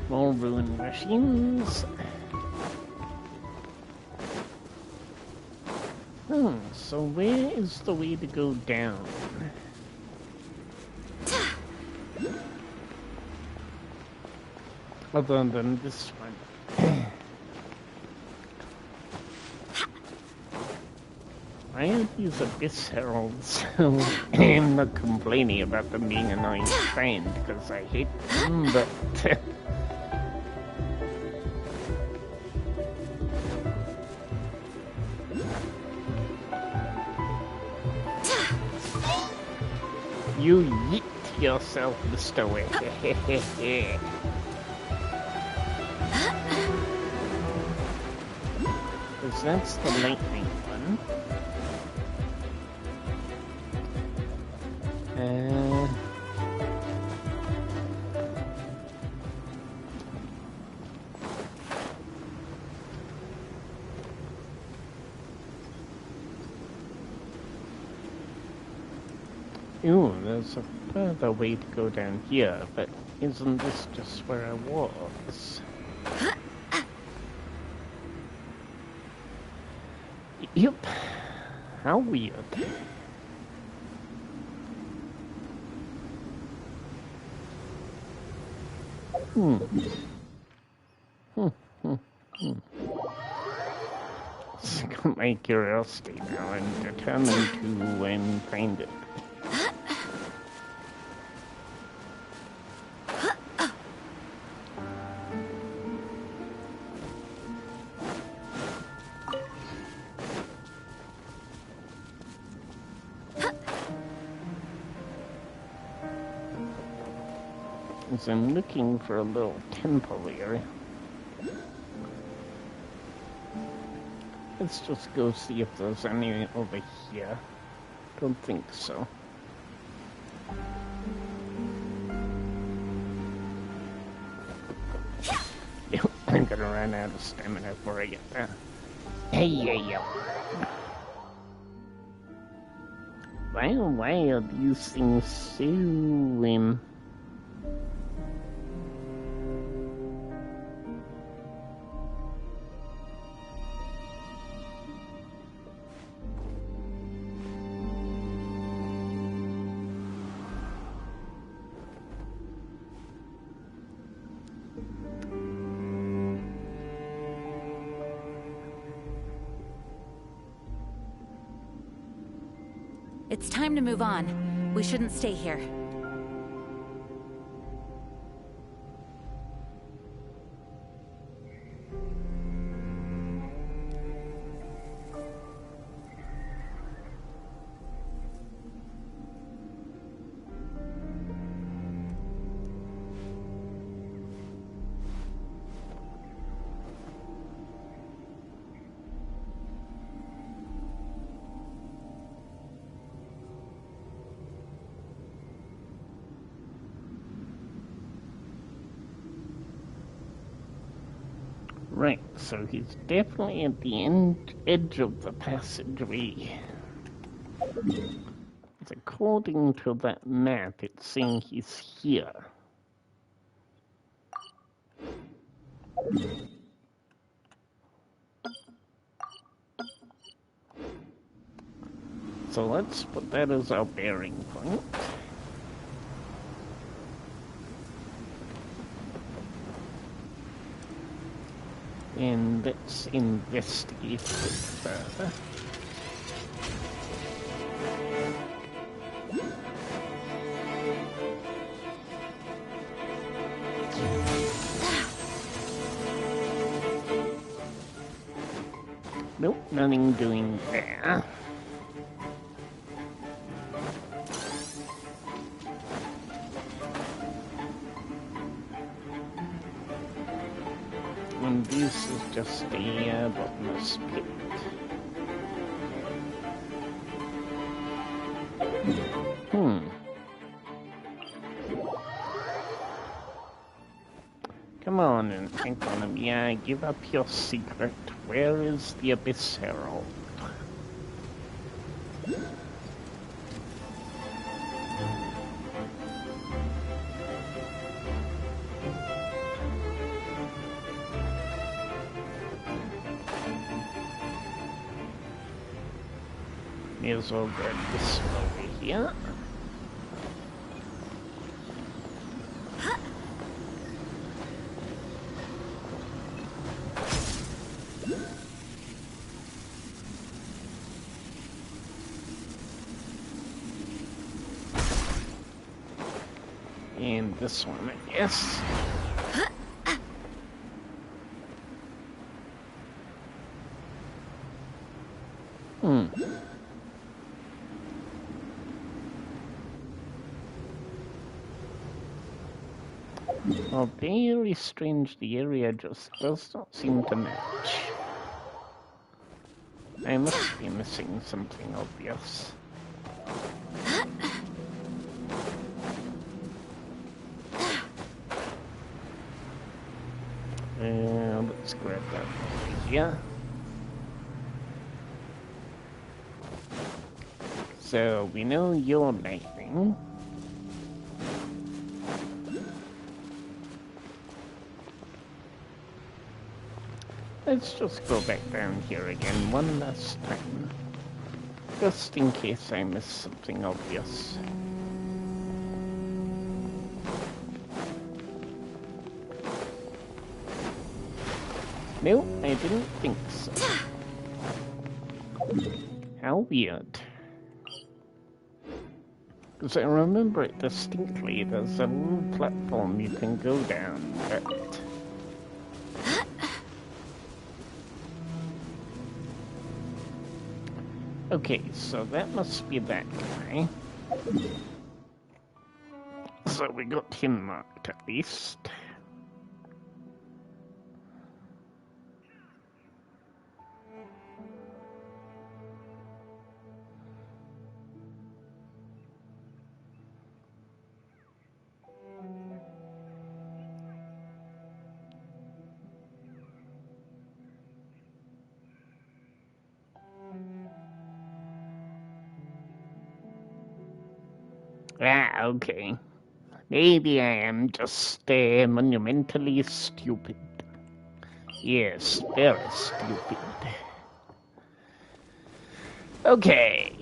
More ruined machines. So where is the way to go down? Other than this one. I have these Abyss Heralds, so I'm not complaining about them being annoying to find, because I hate them, but... You yeet yourself, Mr. Way. Because that's the lightning one. Ooh, there's a further way to go down here, but isn't this just where I was? Yep. How weird. It's got my curiosity now. I'm determined to find it. As I'm looking for a little temple here. Let's just go see if there's any over here. Don't think so. I'm gonna run out of stamina before I get there. Hey, yeah. Why are these things so, It's time to move on. We shouldn't stay here. Right, so he's definitely at the edge of the passageway. According to that map, it's saying he's here. So let's put that as our bearing point. And let's investigate a bit further. Nope, nothing doing there. And this is just a bottomless pit. Come on and economy, give up your secret. Where is the Abyss Herald? May as well grab this over here. And this one, I guess. Oh, very strange. The area just does not seem to match. I must be missing something obvious. Let's grab that over here. So, we know you're lightning. Let's just go back down here again one last time. Just in case I miss something obvious. No, I didn't think so. How weird. Because I remember it distinctly. There's a little platform you can go down, but... Okay, so that must be that guy. So we got him marked at least. Ah, okay. Maybe I am just monumentally stupid. Yes, very stupid. Okay.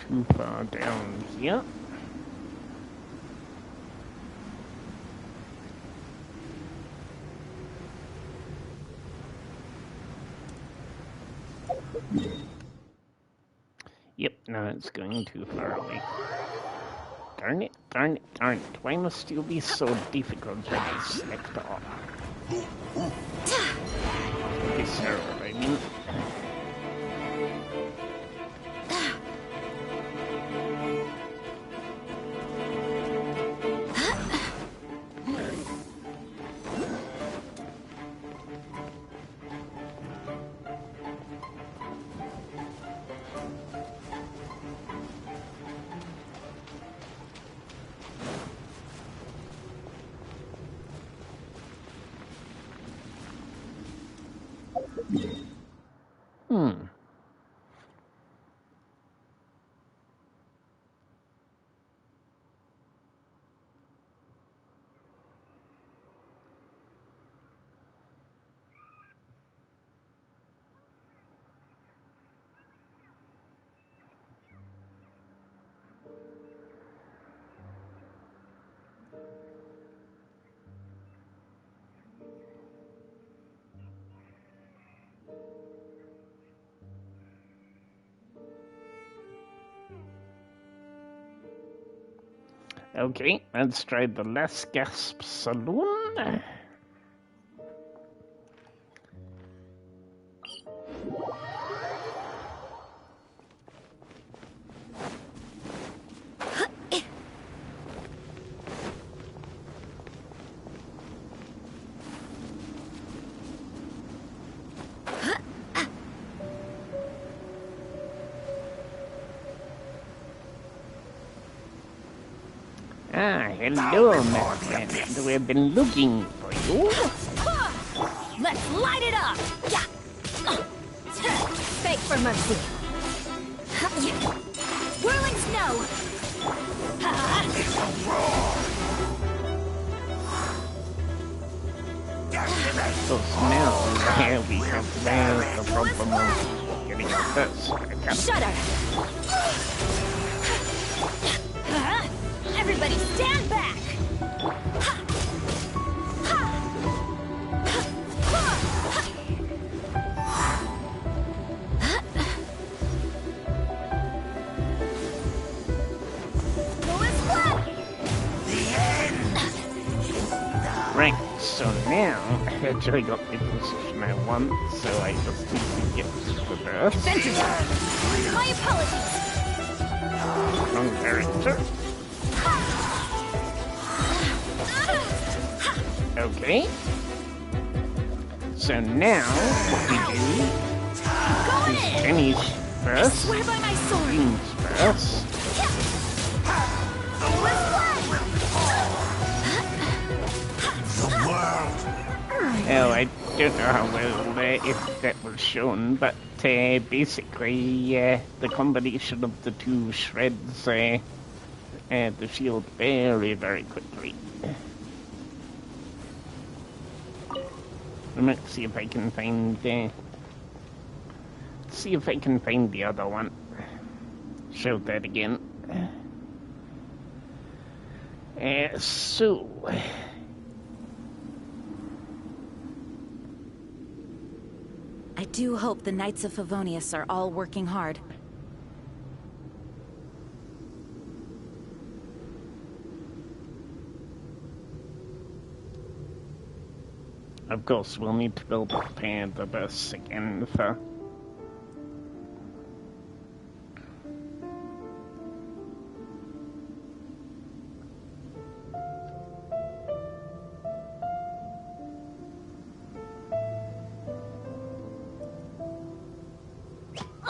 too far down here. Yep, no, it's going too far away. Darn it, darn it, darn it. Why must you be so difficult to be select off? Okay, Sarah, I mean. Okay, let's try the less gasp saloon. Ah, hello, my friend. We've been looking for you. Let's light it up! Yeah! Beg for mercy. Whirling snow! So now, here we have the problem of getting this. Shudder! Everybody stand back! Right, so now, I got the position I want, so I just need to get the burst. My apologies! Wrong character. Okay. So now, what we do is Jenny's first, Swear by my sword! Dean's first. Oh, I don't know how well if that was shown, but basically the combination of the two shreds the shield very, very quickly. Let's see if I can find the other one. Show that again. So. I do hope the Knights of Favonius are all working hard. Of course, we'll need to build up the bus again for...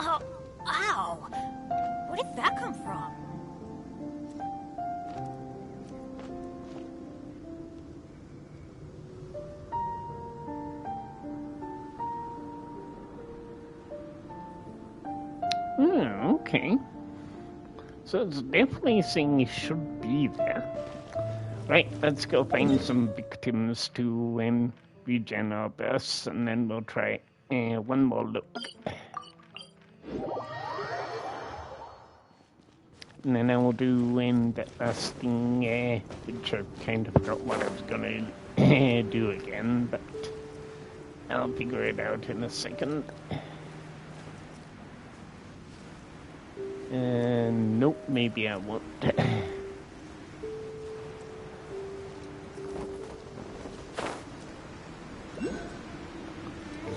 Oh, ow! Where did that come from? Okay. So it's definitely saying it should be there. Right, let's go find some victims to regen our bursts, and then we'll try one more look. and then I will do that last thing, which I kind of forgot what I was gonna do again, but I'll figure it out in a second. Nope, maybe I won't.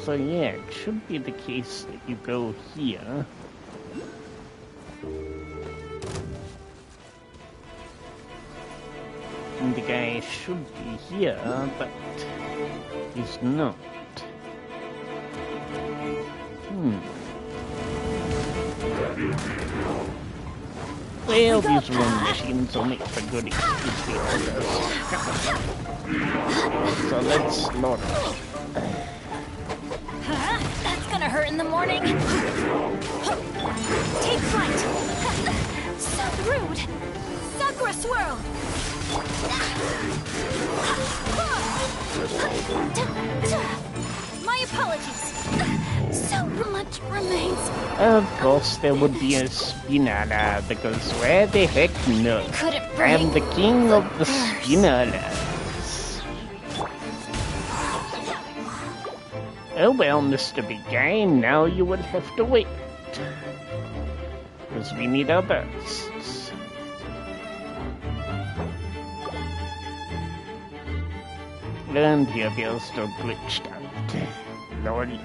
So yeah, it should be the case that you go here. And the guy should be here, but he's not. Well, these room machines will make for good excuse for orders. So let's load it. That's gonna hurt in the morning. Take flight. So rude. Sakura swirl. My apologies. So much remains. Of course, there would be a spinala, because where the heck not? I am the king of the spinalas. Oh well, Mr. Big Guy, now you will have to wait. Because we need our bursts. And here we are still glitched out. Lordy.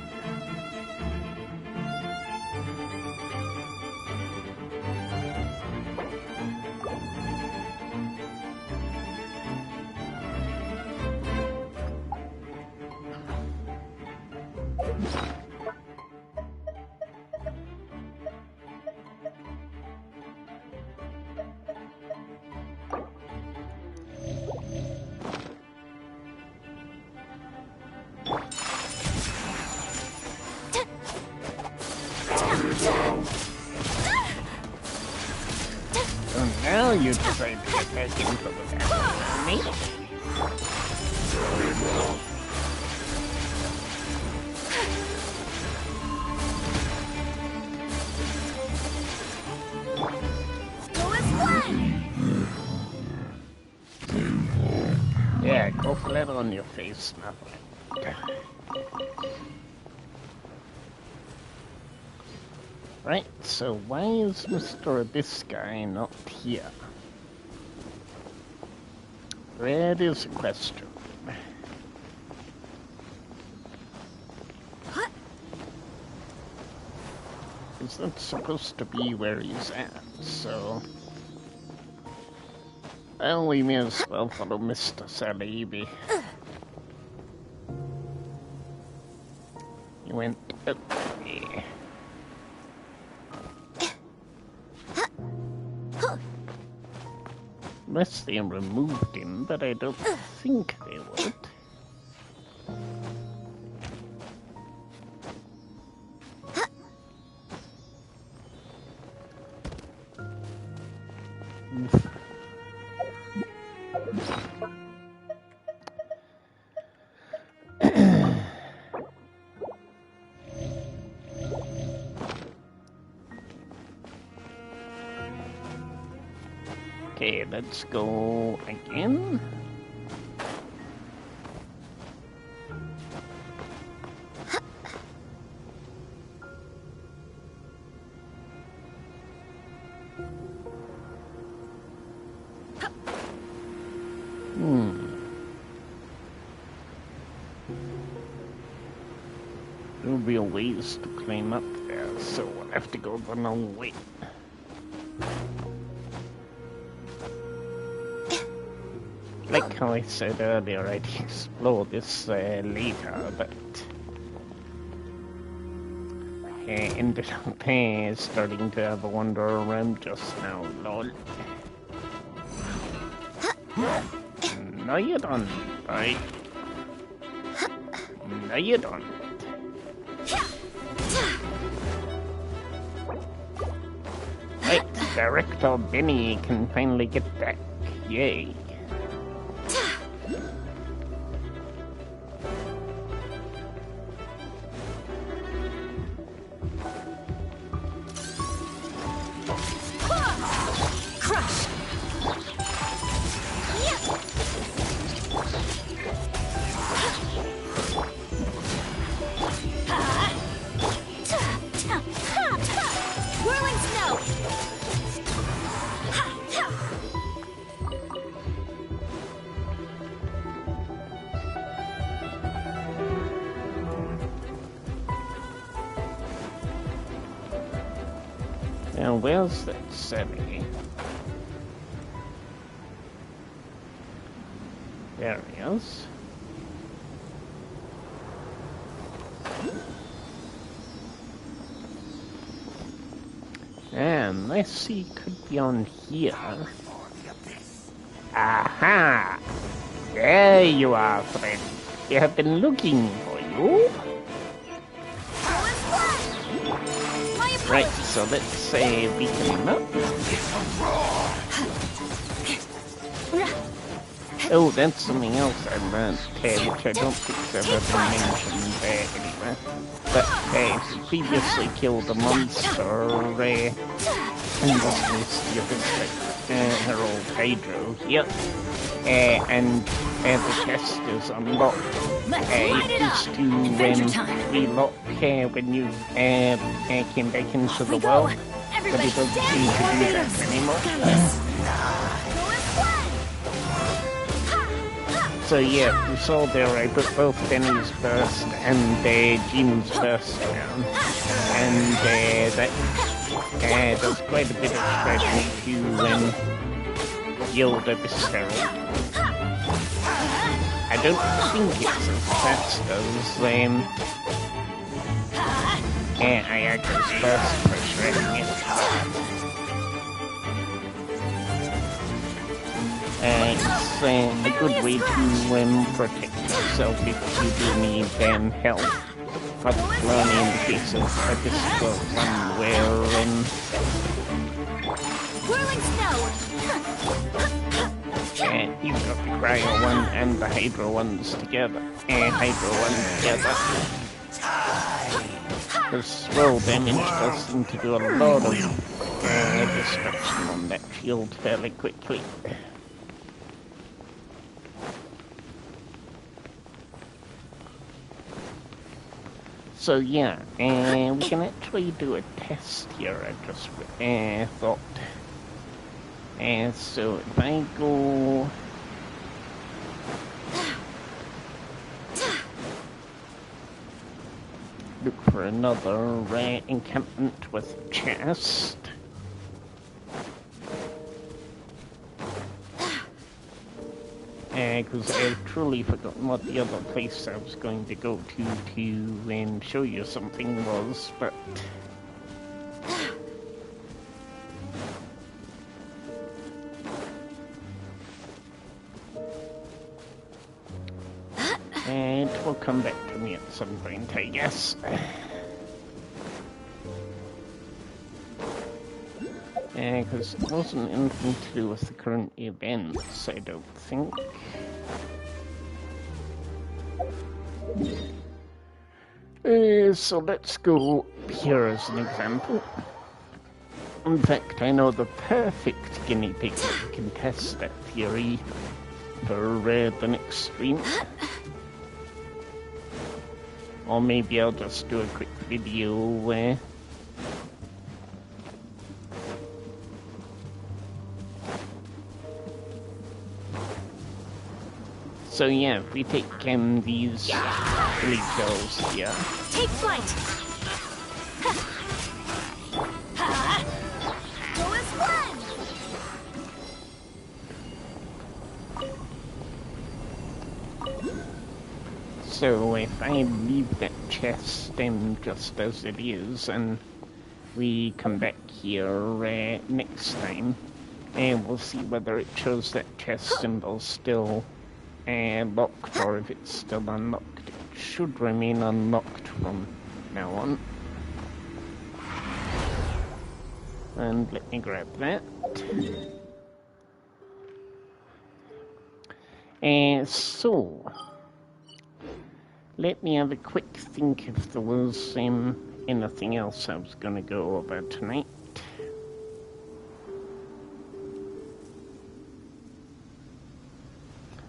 So now you decide to get back into the battle. Me? Yeah, go flat on your face, nothing. Right, so why is Mr. Abyss guy not here? That is a question. Is that supposed to be where he's at, so... Well, we may as well follow Mr. Salibi. He went up there. Unless they removed him, but I don't think they would. Okay, let's go again. There'll be a ways to climb up there, so we'll have to go the long way. Like how I said earlier, I'd explore this later, but I ended up starting to have a wander around just now, lol. No you don't, right? No you don't. Right, Director Benny can finally get back, yay. Now, where's that Sally? There he is. Unless he could be on here. Aha! There you are, friend. We have been looking for you. Right, so let's say we can up. Oh, that's something else I learned, which I don't think I've ever mentioned anywhere. But he previously killed a monster, and this was the other her old Hydro. Yep. And the chest is unlocked. It used to relock when you came back into the world, but it doesn't seem to do that anymore. So yeah, we saw there I put both Benny's burst and Jean's burst down, and that does quite a bit of strategy to yield a Visceral. I don't think it's as fast as Ayaka's burst for shredding it. It's a good way to protect yourself if you do need help. Particularly in the case of a difficult one where Whirling snow. you've got the Cryo one and the Hydro ones together. Because swirl damage does seem to do a lot of destruction on that shield fairly quickly. So yeah, we can actually do a test here, I just thought. So if I go... look for another encampment with chest. Because I've truly forgotten what the other place I was going to go to show you something was, but... it will come back to me at some point, I guess. Because it wasn't anything to do with the current events, I don't think. So let's go here as an example. In fact, I know the perfect guinea pig that can test that theory for the next stream. Or maybe I'll just do a quick video where... So yeah, if we take these 3 kills here. Take flight. Go as one. So if I leave that chest just as it is, and we come back here next time, and we'll see whether it shows that chest symbol still locked, or if it's still unlocked. It should remain unlocked from now on. And let me grab that. So let me have a quick think if there was anything else I was going to go over tonight.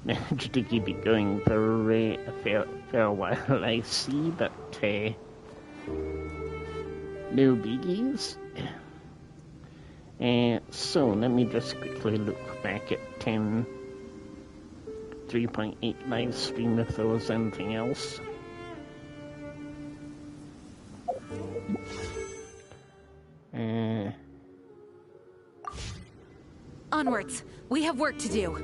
Managed to keep it going for a fair while, I see, but no biggies. So let me just quickly look back at 3.8 live stream if there was anything else. Onwards! We have work to do.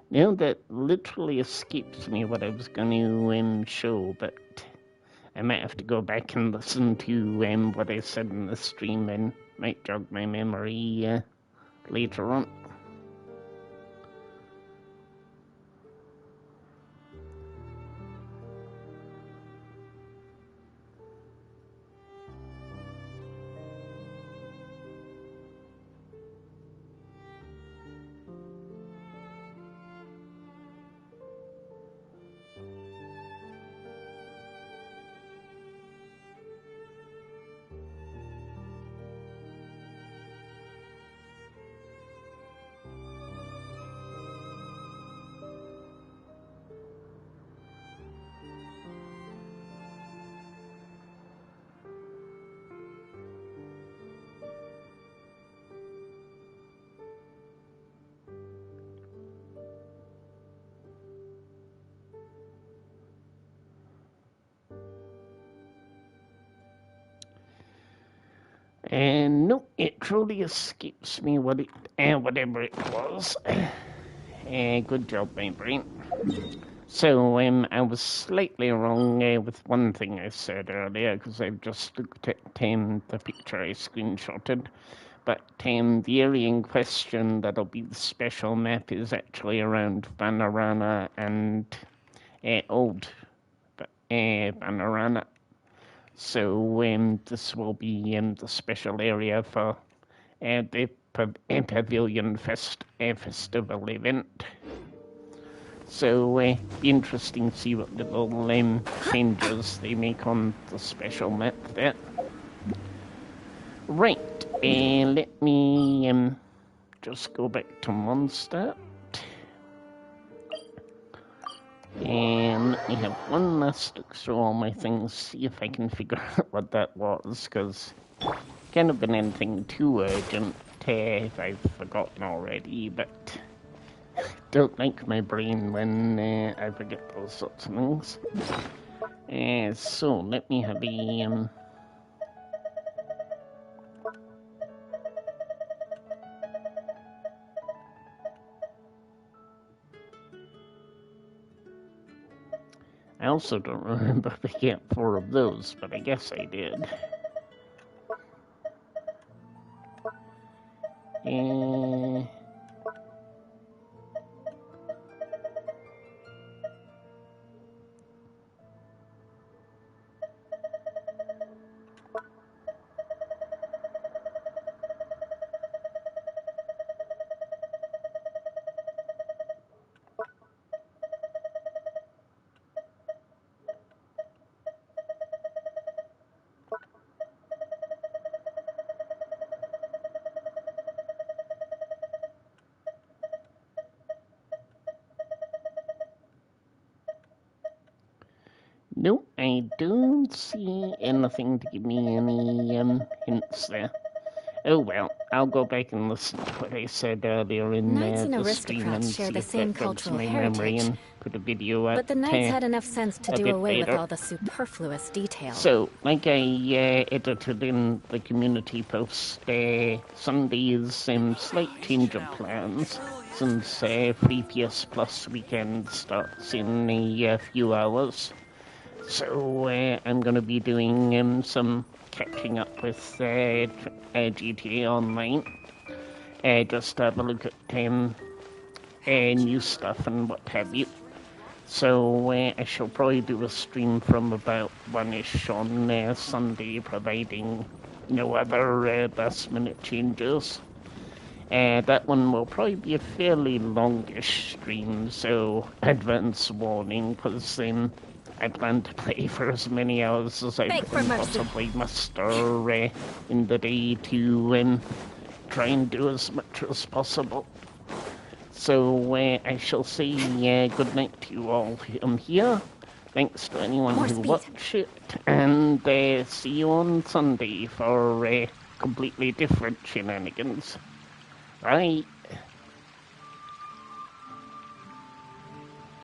Now that literally escapes me what I was going to show, but I might have to go back and listen to what I said in the stream and might jog my memory later on. And no, it truly escapes me what it, whatever it was. Good job, my brain. So, I was slightly wrong with one thing I said earlier, because I just looked at the picture I screenshotted. But the area in question that'll be the special map is actually around Vanarana and Old Vanarana. So this will be the special area for the Pavilion Festival event. So be interesting to see what little changes they make on the special map there. Right, let me just go back to Mondstadt. And let me have one last look through all my things, see if I can figure out what that was, because it can't have been anything too urgent if I've forgotten already, but I don't like my brain when I forget those sorts of things. So let me have a I also don't remember picking up 4 of those, but I guess I did. Nope, I don't see anything to give me any hints there. Oh well, I'll go back and listen to what I said earlier in Knights and the stream and aristocrats share see the if same that jogs cultural my memory heritage. and put a video out But the knights had enough sense to a do bit away with later. all the superfluous details. So, like I edited in the community post, Sunday's slight change of plans since Free PS Plus weekend starts in a few hours. So I'm going to be doing some catching up with GTA Online. Just have a look at new stuff and what have you. So I shall probably do a stream from about 1ish on Sunday, providing no other last minute changes. That one will probably be a fairly longish stream, so advance warning, because I plan to play for as many hours as I can possibly muster in the day to try and do as much as possible. So I shall say good night to you all here. Thanks to anyone who watched it, and see you on Sunday for completely different shenanigans. Bye.